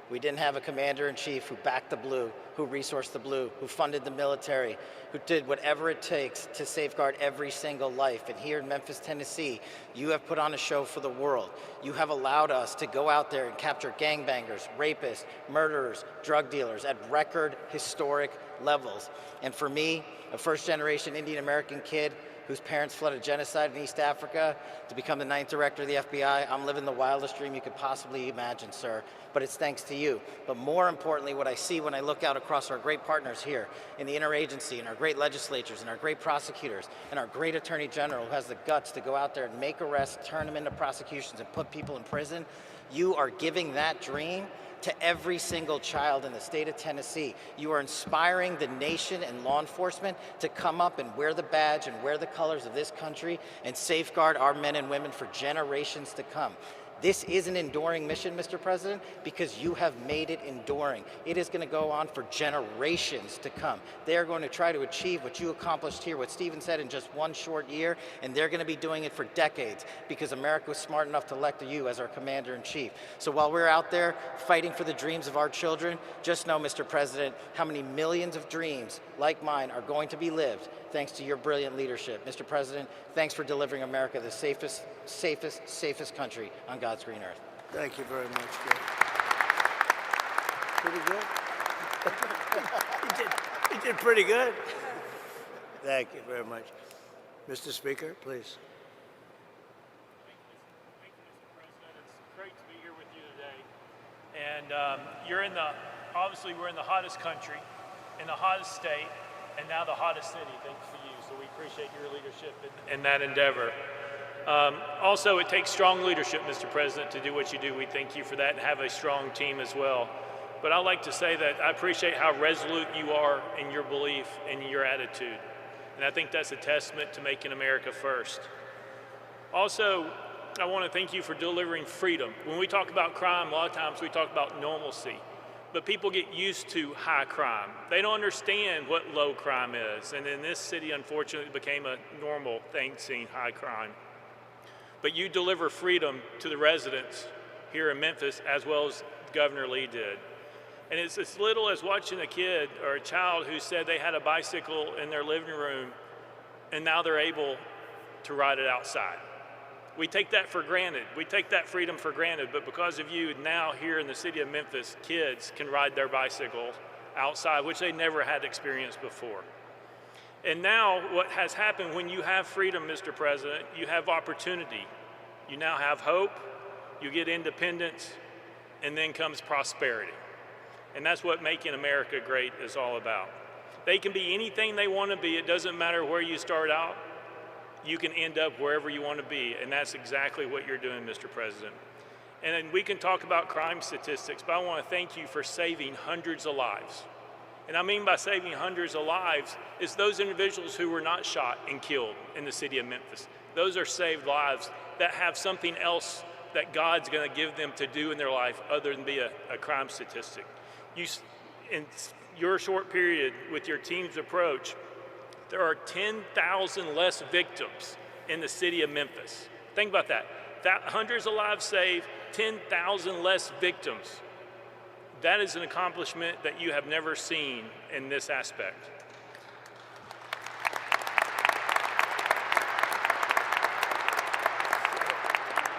We didn't have a commander-in-chief who backed the blue, who resourced the blue, who funded the military, who did whatever it takes to safeguard every single life. And here in Memphis, Tennessee, you have put on a show for the world. You have allowed us to go out there and capture gangbangers, rapists, murderers, drug dealers at record historic levels. And for me, a first-generation Indian-American kid whose parents fled a genocide in East Africa to become the 9th director of the FBI, I'm living the wildest dream you could possibly imagine, sir. But it's thanks to you. But more importantly, what I see when I look out across our great partners here in the interagency and our great legislatures and our great prosecutors and our great attorney general who has the guts to go out there and make arrests, turn them into prosecutions, and put people in prison, you are giving that dream to every single child in the state of Tennessee. You are inspiring the nation and law enforcement to come up and wear the badge and wear the colors of this country and safeguard our men and women for generations to come. This is an enduring mission, Mr. President, because you have made it enduring. It is going to go on for generations to come. They are going to try to achieve what you accomplished here, what Stephen said, in just one short year, and they're going to be doing it for decades because America was smart enough to elect you as our commander-in-chief. So while we're out there fighting for the dreams of our children, just know, Mr. President, how many millions of dreams like mine are going to be lived thanks to your brilliant leadership. Mr. President, thanks for delivering America the safest country on God's green earth. Thank you very much, Gary. Pretty good. You did pretty good. Thank you very much. Mr. Speaker, please. Thank you, Mr. President. It's great to be here with you today. And obviously we're in the hottest country, in the hottest state, and now the hottest city, thanks to you. So we appreciate your leadership in that endeavor. Also, it takes strong leadership, Mr. President, to do what you do. We thank you for that and have a strong team as well. But I'd like to say that I appreciate how resolute you are in your belief and your attitude. And I think that's a testament to making America first. Also, I want to thank you for delivering freedom. When we talk about crime, a lot of times we talk about normalcy. But people get used to high crime. They don't understand what low crime is. And in this city, unfortunately, it became a normal thing, seeing high crime. But you deliver freedom to the residents here in Memphis, as well as Governor Lee did. And it's as little as watching a kid or a child who said they had a bicycle in their living room, and now they're able to ride it outside. We take that for granted. We take that freedom for granted, but because of you, now here in the city of Memphis, kids can ride their bicycle outside, which they never had experienced before. And now what has happened, when you have freedom, Mr. President, you have opportunity. You now have hope, you get independence, and then comes prosperity. And that's what making America great is all about. They can be anything they want to be. It doesn't matter where you start out. You can end up wherever you want to be, and that's exactly what you're doing, Mr. President. And then we can talk about crime statistics, but I want to thank you for saving hundreds of lives. And I mean by saving hundreds of lives is those individuals who were not shot and killed in the city of Memphis. Those are saved lives that have something else that God's going to give them to do in their life other than be a crime statistic. In your short period with your team's approach, there are 10,000 less victims in the city of Memphis. Think about that. Hundreds of lives saved, 10,000 less victims. That is an accomplishment that you have never seen in this aspect.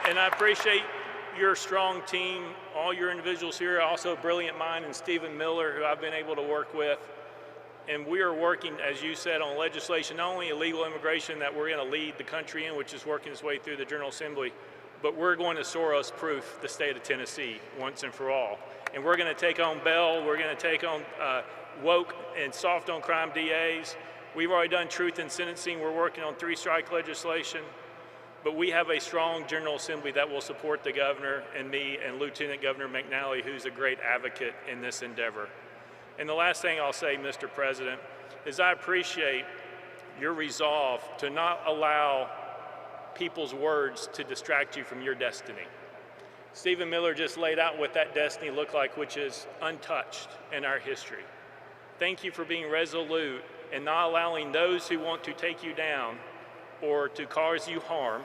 And I appreciate your strong team, all your individuals here, also a brilliant mind in Stephen Miller, who I've been able to work with. And we are working, as you said, on legislation, not only illegal immigration that we're going to lead the country in, which is working its way through the General Assembly, but we're going to Soros-proof the state of Tennessee once and for all. And we're going to take on bail, we're going to take on woke and soft on crime DAs. We've already done truth in sentencing, we're working on three-strike legislation. But we have a strong General Assembly that will support the governor and me and Lieutenant Governor McNally, who's a great advocate in this endeavor. And the last thing I'll say, Mr. President, is I appreciate your resolve to not allow people's words to distract you from your destiny. Stephen Miller just laid out what that destiny looked like, which is untouched in our history. Thank you for being resolute and not allowing those who want to take you down or to cause you harm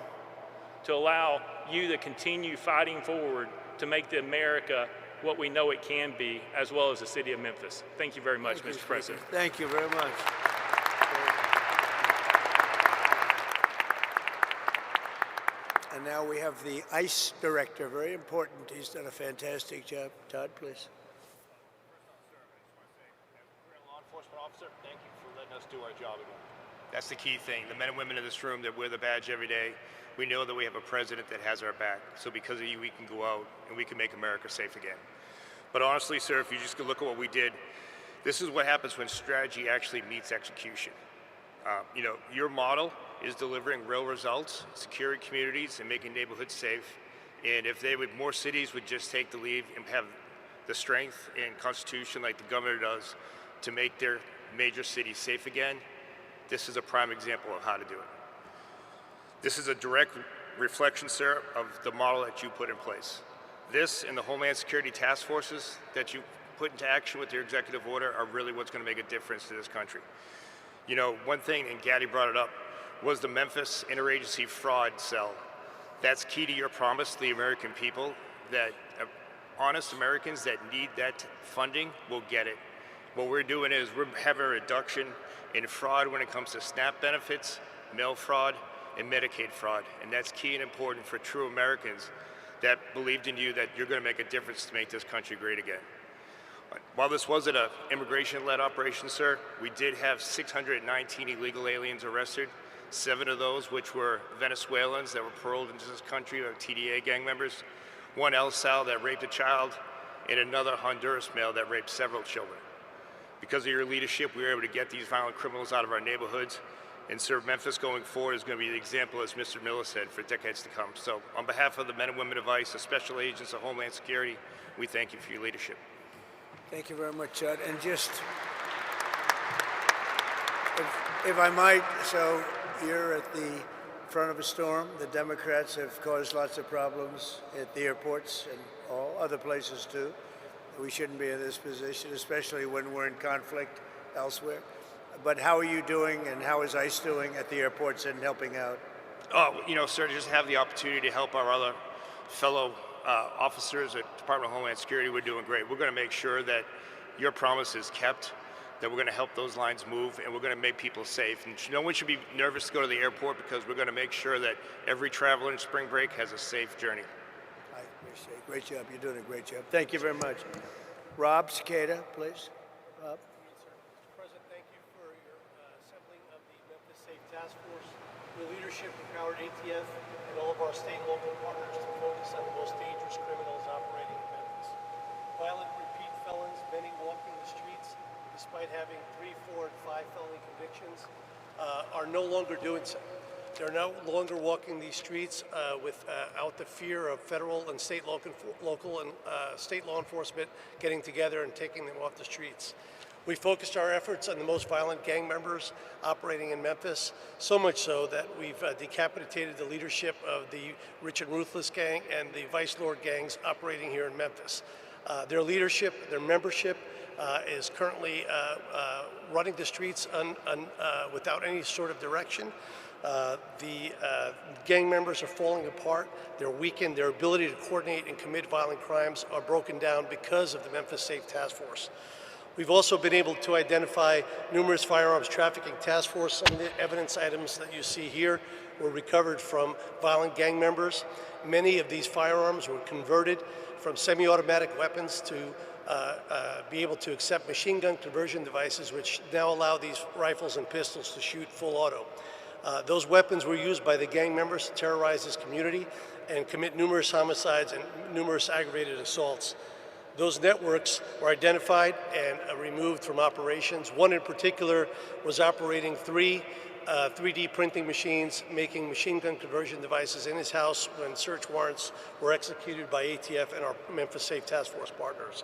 to allow you to continue fighting forward to make the America what we know it can be, as well as the city of Memphis. Thank you very much, Mr. President. Thank you very much. And now we have the ICE director, very important. He's done a fantastic job. Todd, please. We're a law enforcement officer. Thank you for letting us do our job again. That's the key thing. The men and women in this room that wear the badge every day, we know that we have a president that has our back. So because of you, we can go out and we can make America safe again. But honestly, sir, if you just look at what we did, this is what happens when strategy actually meets execution. Your model is delivering real results, securing communities and making neighborhoods safe. And if more cities would just take the lead and have the strength and constitution like the governor does to make their major cities safe again, this is a prime example of how to do it. This is a direct reflection, sir, of the model that you put in place. This and the Homeland Security task forces that you put into action with your executive order are really what's going to make a difference to this country. One thing, and Gaddy brought it up, was the Memphis Interagency Fraud Cell. That's key to your promise to the American people that honest Americans that need that funding will get it. What we're doing is we're having a reduction in fraud when it comes to SNAP benefits, mail fraud, and Medicaid fraud. And that's key and important for true Americans that believed in you that you're going to make a difference to make this country great again. While this wasn't an immigration-led operation, sir, we did have 619 illegal aliens arrested, 7 of those which were Venezuelans that were paroled into this country, or TDA gang members, 1 El Sal that raped a child, and another Honduras male that raped several children. Because of your leadership, we were able to get these violent criminals out of our neighborhoods and serve Memphis going forward is going to be the example, as Mr. Miller said, for decades to come. So on behalf of the men and women of ICE, the special agents of Homeland Security, we thank you for your leadership. Thank you very much, Chad. And just, if I might, so you're at the front of a storm. The Democrats have caused lots of problems at the airports and all other places too. We shouldn't be in this position, especially when we're in conflict elsewhere. But how are you doing, and how is ICE doing at the airports and helping out? Oh, you know, sir, to just have the opportunity to help our other fellow officers at Department of Homeland Security, we're doing great. We're going to make sure that your promise is kept, that we're going to help those lines move, and we're going to make people safe. And no one should be nervous to go to the airport, because we're going to make sure that every traveler in spring break has a safe journey. I appreciate it. Great job. You're doing a great job. Thank you very much. Rob Cicada, please. Rob. Mr. President, thank you for your assembling of the Memphis Safe Task Force. Your leadership empowered ATF and all of our state and local partners to focus on the most dangerous criminals operating in Memphis. Violent repeat felons, many walking the streets despite having 3, 4, and 5 felony convictions, are no longer doing so. They're no longer walking these streets without the fear of federal and state local and state law enforcement getting together and taking them off the streets. We focused our efforts on the most violent gang members operating in Memphis, so much so that we've decapitated the leadership of the Rich and Ruthless gang and the Vice Lord gangs operating here in Memphis. Their leadership, their membership is currently running the streets without any sort of direction. The gang members are falling apart. They're weakened. Their ability to coordinate and commit violent crimes are broken down because of the Memphis Safe Task Force. We've also been able to identify numerous firearms trafficking task force. Some of the evidence items that you see here were recovered from violent gang members. Many of these firearms were converted from semi-automatic weapons to be able to accept machine gun conversion devices, which now allow these rifles and pistols to shoot full auto. Those weapons were used by the gang members to terrorize this community and commit numerous homicides and numerous aggravated assaults. Those networks were identified and removed from operations. One in particular was operating 3D printing machines, making machine gun conversion devices in his house when search warrants were executed by ATF and our Memphis Safe Task Force partners.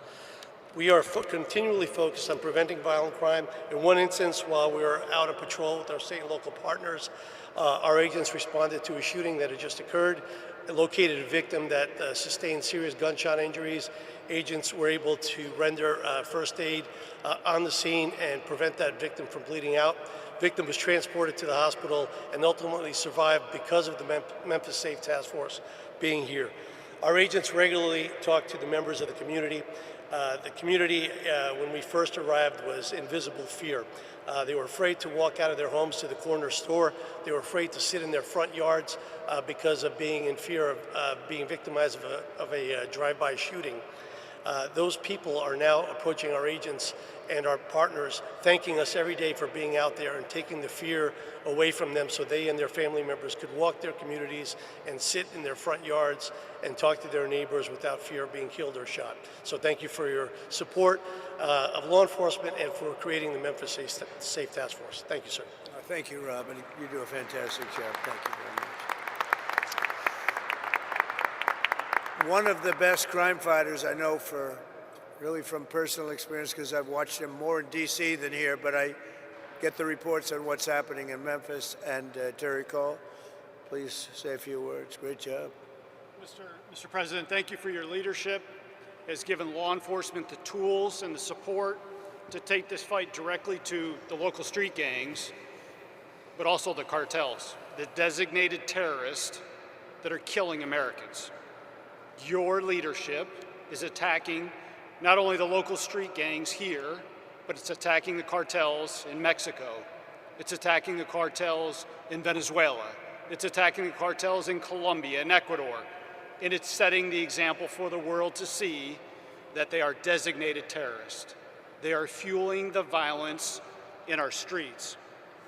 We are continually focused on preventing violent crime. In one instance, while we were out on patrol with our state and local partners, our agents responded to a shooting that had just occurred, located a victim that sustained serious gunshot injuries. Agents were able to render first aid on the scene and prevent that victim from bleeding out. Victim was transported to the hospital and ultimately survived because of the Memphis Safe Task Force being here. Our agents regularly talk to the members of the community. The community, when we first arrived, was in visible fear. They were afraid to walk out of their homes to the corner store. They were afraid to sit in their front yards because of being in fear of being victimized of a drive-by shooting. Those people are now approaching our agents and our partners, thanking us every day for being out there and taking the fear away from them so they and their family members could walk their communities and sit in their front yards and talk to their neighbors without fear of being killed or shot. So thank you for your support of law enforcement and for creating the Memphis Safe Task Force. Thank you, sir. Thank you, Rob, and you do a fantastic job. Thank you very much. One of the best crime fighters I know, really from personal experience, because I've watched him more in D.C. than here, but I get the reports on what's happening in Memphis. And Terry Cole, please say a few words. Great job. Mr. President, thank you for your leadership. It has given law enforcement the tools and the support to take this fight directly to the local street gangs, but also the cartels, the designated terrorists that are killing Americans. Your leadership is attacking not only the local street gangs here, but it's attacking the cartels in Mexico. It's attacking the cartels in Venezuela. It's attacking the cartels in Colombia and Ecuador. And it's setting the example for the world to see that they are designated terrorists. They are fueling the violence in our streets.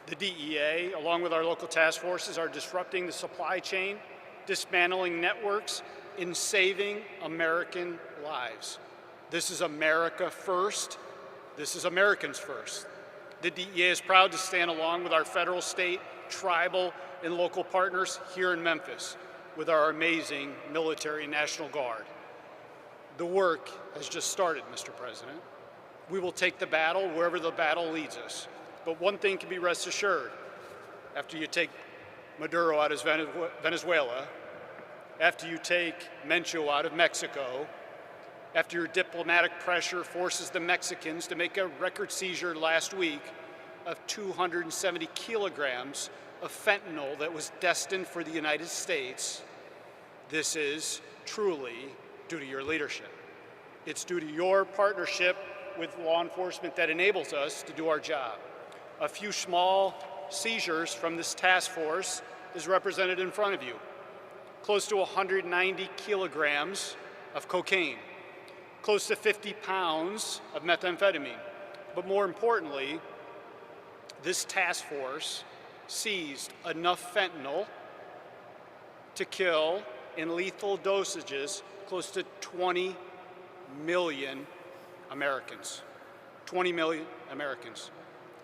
The DEA, along with our local task forces, are disrupting the supply chain, dismantling networks, in saving American lives. This is America first. This is Americans first. The DEA is proud to stand along with our federal, state, tribal, and local partners here in Memphis with our amazing military and National Guard. The work has just started, Mr. President. We will take the battle wherever the battle leads us. But one thing can be rest assured, after you take Maduro out of Venezuela, after you take Mencho out of Mexico, after your diplomatic pressure forces the Mexicans to make a record seizure last week of 270 kilograms of fentanyl that was destined for the United States, this is truly due to your leadership. It's due to your partnership with law enforcement that enables us to do our job. A few small seizures from this task force is represented in front of you. Close to 190 kilograms of cocaine, close to 50 pounds of methamphetamine. But more importantly, this task force seized enough fentanyl to kill in lethal dosages close to 20 million Americans. 20 million Americans.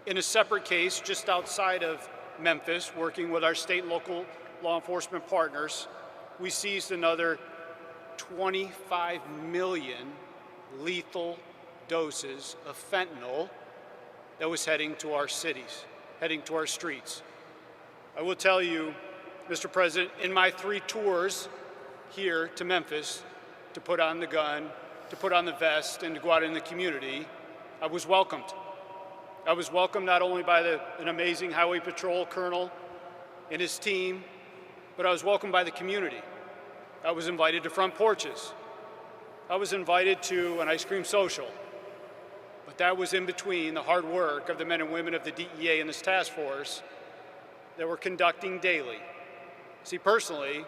In a separate case just outside of Memphis, working with our state and local law enforcement partners, we seized another 25 million lethal doses of fentanyl that was heading to our cities, heading to our streets. I will tell you, Mr. President, in my 3 tours here to Memphis to put on the gun, to put on the vest, and to go out in the community, I was welcomed. I was welcomed not only by an amazing Highway Patrol colonel and his team, but I was welcomed by the community. I was invited to front porches. I was invited to an ice cream social. But that was in between the hard work of the men and women of the DEA and this task force that we're conducting daily. See, personally,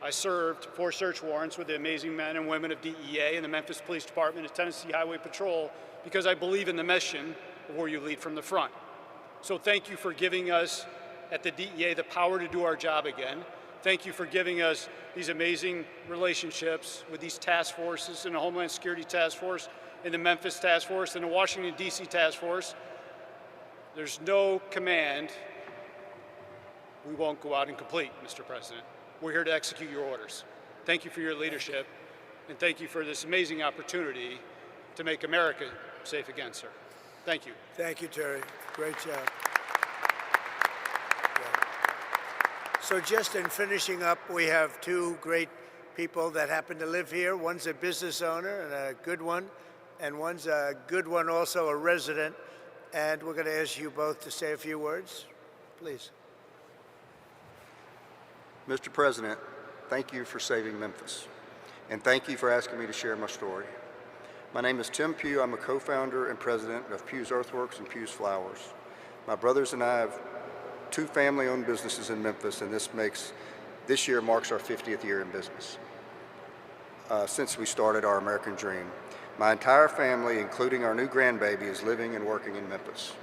I served 4 search warrants with the amazing men and women of DEA and the Memphis Police Department and Tennessee Highway Patrol because I believe in the mission of where you lead from the front. So thank you for giving us at the DEA the power to do our job again. Thank you for giving us these amazing relationships with these task forces and the Homeland Security Task Force and the Memphis Task Force and the Washington, D.C. Task Force. There's no command we won't go out and complete, Mr. President. We're here to execute your orders. Thank you for your leadership, and thank you for this amazing opportunity to make America safe again, sir. Thank you. Thank you, Terry. Great job. So just in finishing up, we have 2 great people that happen to live here. One's a business owner and a good one, and one's a good one, also a resident. And we're going to ask you both to say a few words, please. Mr. President, thank you for saving Memphis, and thank you for asking me to share my story. My name is Tim Pugh. I'm a co-founder and president of Pugh's Earthworks and Pugh's Flowers. My brothers and I have 2 family-owned businesses in Memphis, and this year marks our 50th year in business since we started our American dream. My entire family, including our new grandbaby, is living and working in Memphis.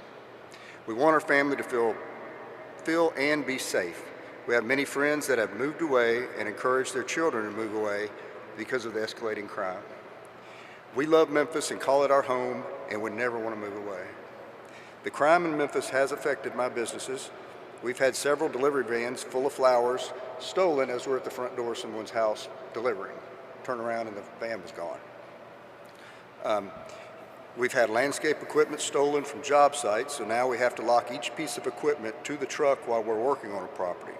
We want our family to feel and be safe. We have many friends that have moved away and encouraged their children to move away because of the escalating crime. We love Memphis and call it our home and would never want to move away. The crime in Memphis has affected my businesses. We've had several delivery vans full of flowers stolen as we're at the front door of someone's house delivering. Turn around and the van was gone. We've had landscape equipment stolen from job sites, so now we have to lock each piece of equipment to the truck while we're working on a property.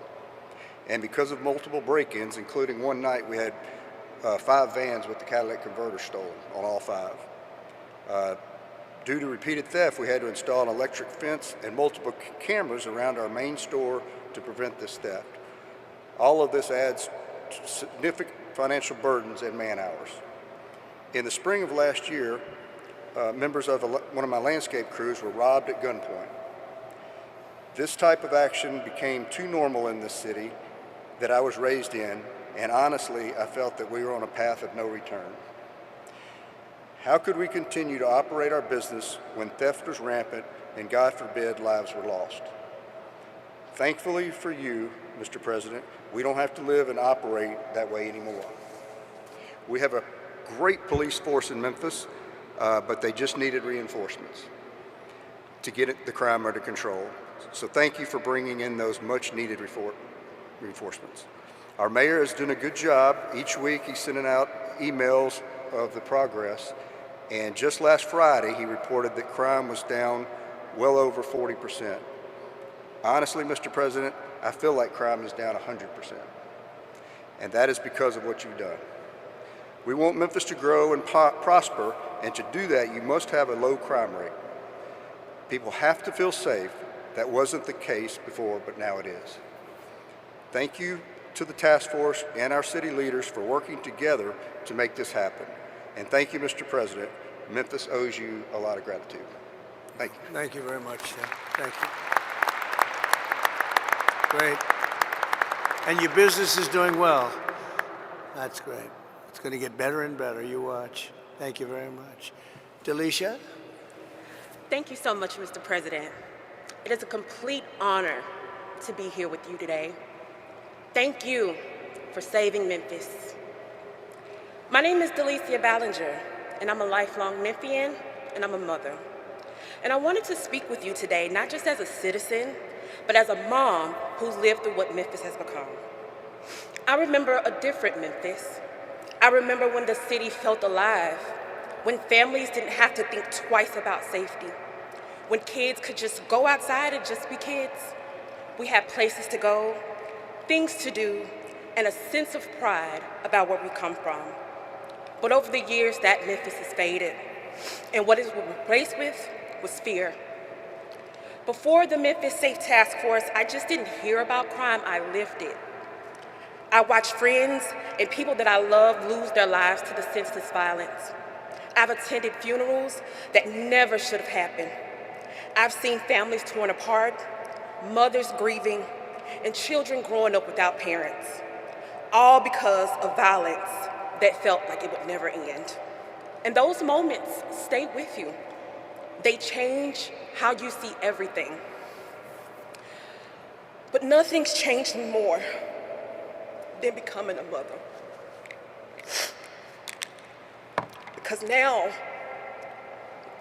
And because of multiple break-ins, including one night we had 5 vans with the catalytic converter stolen on all 5. Due to repeated theft, we had to install an electric fence and multiple cameras around our main store to prevent this theft. All of this adds significant financial burdens and man hours. In the spring of last year, members of one of my landscape crews were robbed at gunpoint. This type of action became too normal in this city that I was raised in, and honestly, I felt that we were on a path of no return. How could we continue to operate our business when theft was rampant and, God forbid, lives were lost? Thankfully for you, Mr. President, we don't have to live and operate that way anymore. We have a great police force in Memphis, but they just needed reinforcements. to get the crime under control. So thank you for bringing in those much-needed reinforcements. Our mayor is doing a good job. Each week he's sending out emails of the progress, and just last Friday he reported that crime was down well over 40%. Honestly, Mr. President, I feel like crime is down 100%, and that is because of what you've done. We want Memphis to grow and prosper, and to do that you must have a low crime rate. People have to feel safe. That wasn't the case before, but now it is. Thank you to the task force and our city leaders for working together to make this happen. And thank you, Mr. President. Memphis owes you a lot of gratitude. Thank you. Thank you very much, Tim. Thank you. Great. And your business is doing well. That's great. It's going to get better and better. You watch. Thank you very much. Delisha? Thank you so much, Mr. President. It is a complete honor to be here with you today. Thank you for saving Memphis. My name is Delicia Ballinger, and I'm a lifelong Memphian, and I'm a mother. And I wanted to speak with you today, not just as a citizen, but as a mom who's lived through what Memphis has become. I remember a different Memphis. I remember when the city felt alive, when families didn't have to think twice about safety, when kids could just go outside and just be kids. We had places to go, things to do, and a sense of pride about where we come from. But over the years, that Memphis has faded, and what it was replaced with was fear. Before the Memphis Safe Task Force, I just didn't hear about crime, I lived it. I watched friends and people that I love lose their lives to the senseless violence. I've attended funerals that never should have happened. I've seen families torn apart, mothers grieving, and children growing up without parents, all because of violence that felt like it would never end. And those moments stay with you. They change how you see everything. But nothing's changed me more than becoming a mother. Because now, it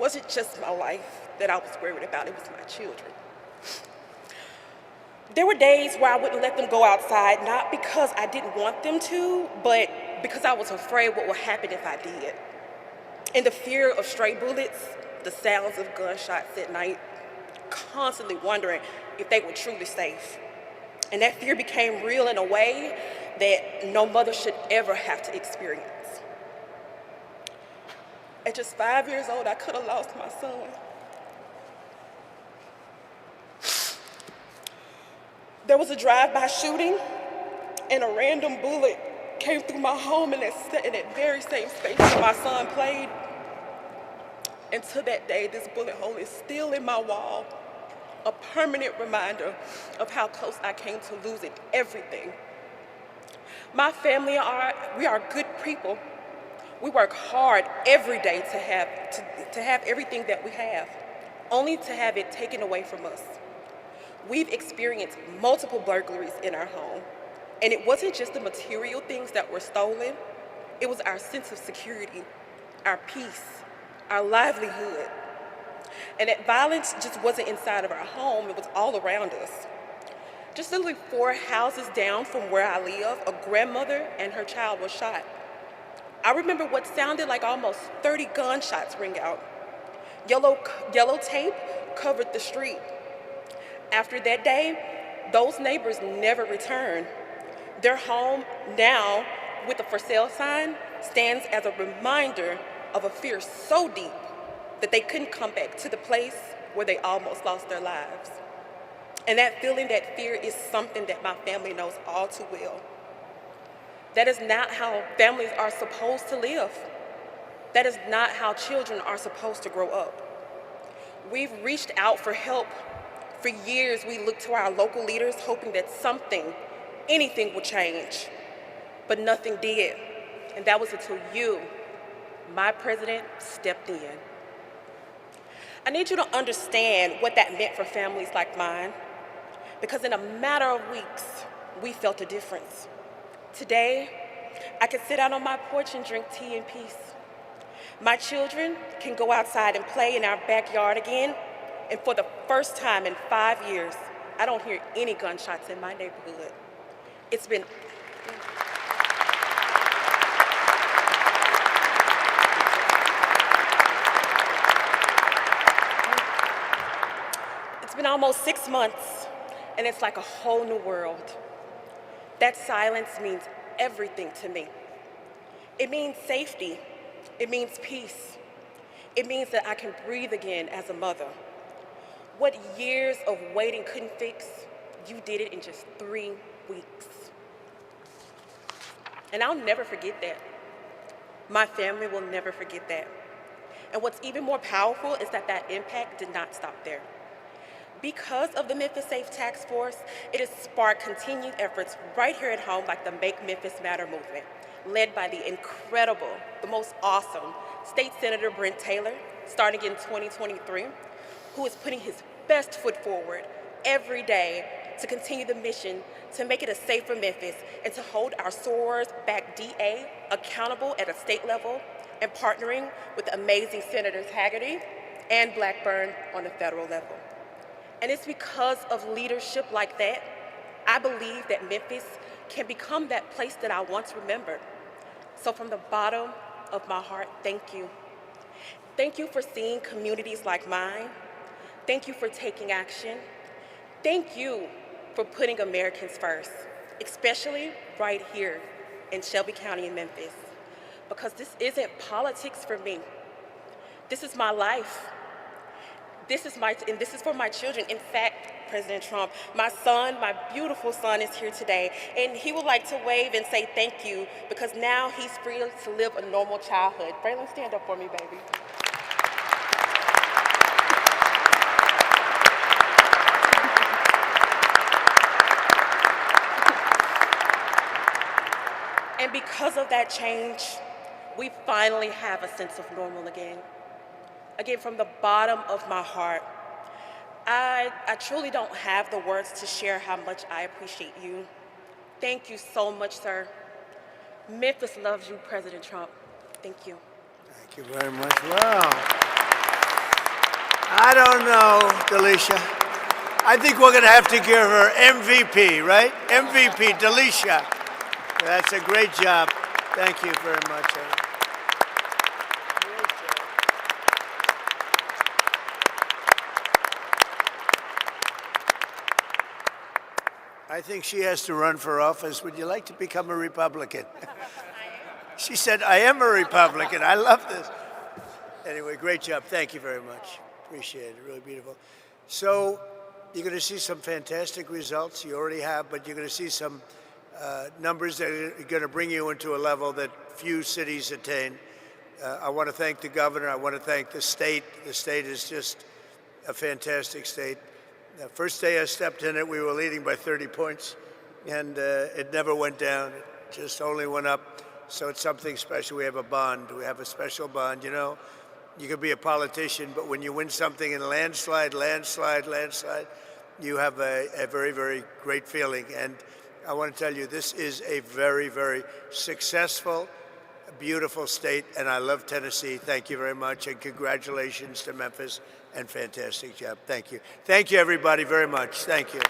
wasn't just my life that I was worried about, it was my children. There were days where I wouldn't let them go outside, not because I didn't want them to, but because I was afraid what would happen if I did. And the fear of stray bullets, the sounds of gunshots at night, constantly wondering if they were truly safe. And that fear became real in a way that no mother should ever have to experience. At just 5 years old, I could have lost my son. There was a drive-by shooting, and a random bullet came through my home in that very same space where my son played. And to that day, this bullet hole is still in my wall, a permanent reminder of how close I came to losing everything. My family we are good people. We work hard every day to have everything that we have, only to have it taken away from us. We've experienced multiple burglaries in our home, and it wasn't just the material things that were stolen, it was our sense of security, our peace, our livelihood. And that violence just wasn't inside of our home, it was all around us. Just literally 4 houses down from where I live, a grandmother and her child were shot. I remember what sounded like almost 30 gunshots ring out. Yellow tape covered the street. After that day, those neighbors never returned. Their home now, with a for sale sign, stands as a reminder of a fear so deep that they couldn't come back to the place where they almost lost their lives. And that feeling, that fear, is something that my family knows all too well. That is not how families are supposed to live. That is not how children are supposed to grow up. We've reached out for help. For years, we looked to our local leaders hoping that something, anything would change, but nothing did. And that was until you, my president, stepped in. I need you to understand what that meant for families like mine, because in a matter of weeks, we felt a difference. Today, I can sit out on my porch and drink tea in peace. My children can go outside and play in our backyard again, And for the first time in 5 years, I don't hear any gunshots in my neighborhood. It's been almost 6 months, and it's like a whole new world. That silence means everything to me. It means safety. It means peace. It means that I can breathe again as a mother. What years of waiting couldn't fix, you did it in just 3 weeks. And I'll never forget that. My family will never forget that. And what's even more powerful is that that impact did not stop there. Because of the Memphis Safe Task Force, it has sparked continued efforts right here at home, like the Make Memphis Matter movement, led by the incredible, the most awesome State Senator Brent Taylor, starting in 2023, who is putting his best foot forward every day to continue the mission to make it a safer Memphis and to hold our sorors back DA accountable at a state level, and partnering with amazing Senators Hagerty and Blackburn on the federal level. And it's because of leadership like that, I believe that Memphis can become that place that I once remembered. So from the bottom of my heart, thank you. Thank you for seeing communities like mine. Thank you for taking action. Thank you for putting Americans first, especially right here in Shelby County in Memphis. Because this isn't politics for me. This is my life. This is for my children. In fact, President Trump, my son, my beautiful son, is here today, and he would like to wave and say thank you because now he's free to live a normal childhood. Braylon, stand up for me, baby. And because of that change, we finally have a sense of normal again. Again, from the bottom of my heart, I truly don't have the words to share how much I appreciate you. Thank you so much, sir. Memphis loves you, President Trump. Thank you. Thank you very much. Wow. I don't know, Delisha. I think we're going to have to give her MVP, right? MVP, Delisha. That's a great job. Thank you very much. I think she has to run for office. Would you like to become a Republican? She said, I am a Republican. I love this. Anyway, great job. Thank you very much. Appreciate it. Really beautiful. So you're going to see some fantastic results. You already have, but you're going to see some numbers that are going to bring you into a level that few cities attain. I want to thank the governor. I want to thank the state. The state is just a fantastic state. The first day I stepped in it, we were leading by 30 points, and it never went down. It just only went up. So it's something special. We have a bond. We have a special bond. You know, you could be a politician, but when you win something in landslide, you have a very, very great feeling. And I want to tell you, this is a very, very successful, beautiful state, and I love Tennessee. Thank you very much, and congratulations to Memphis, and fantastic job. Thank you. Thank you, everybody, very much. Thank you.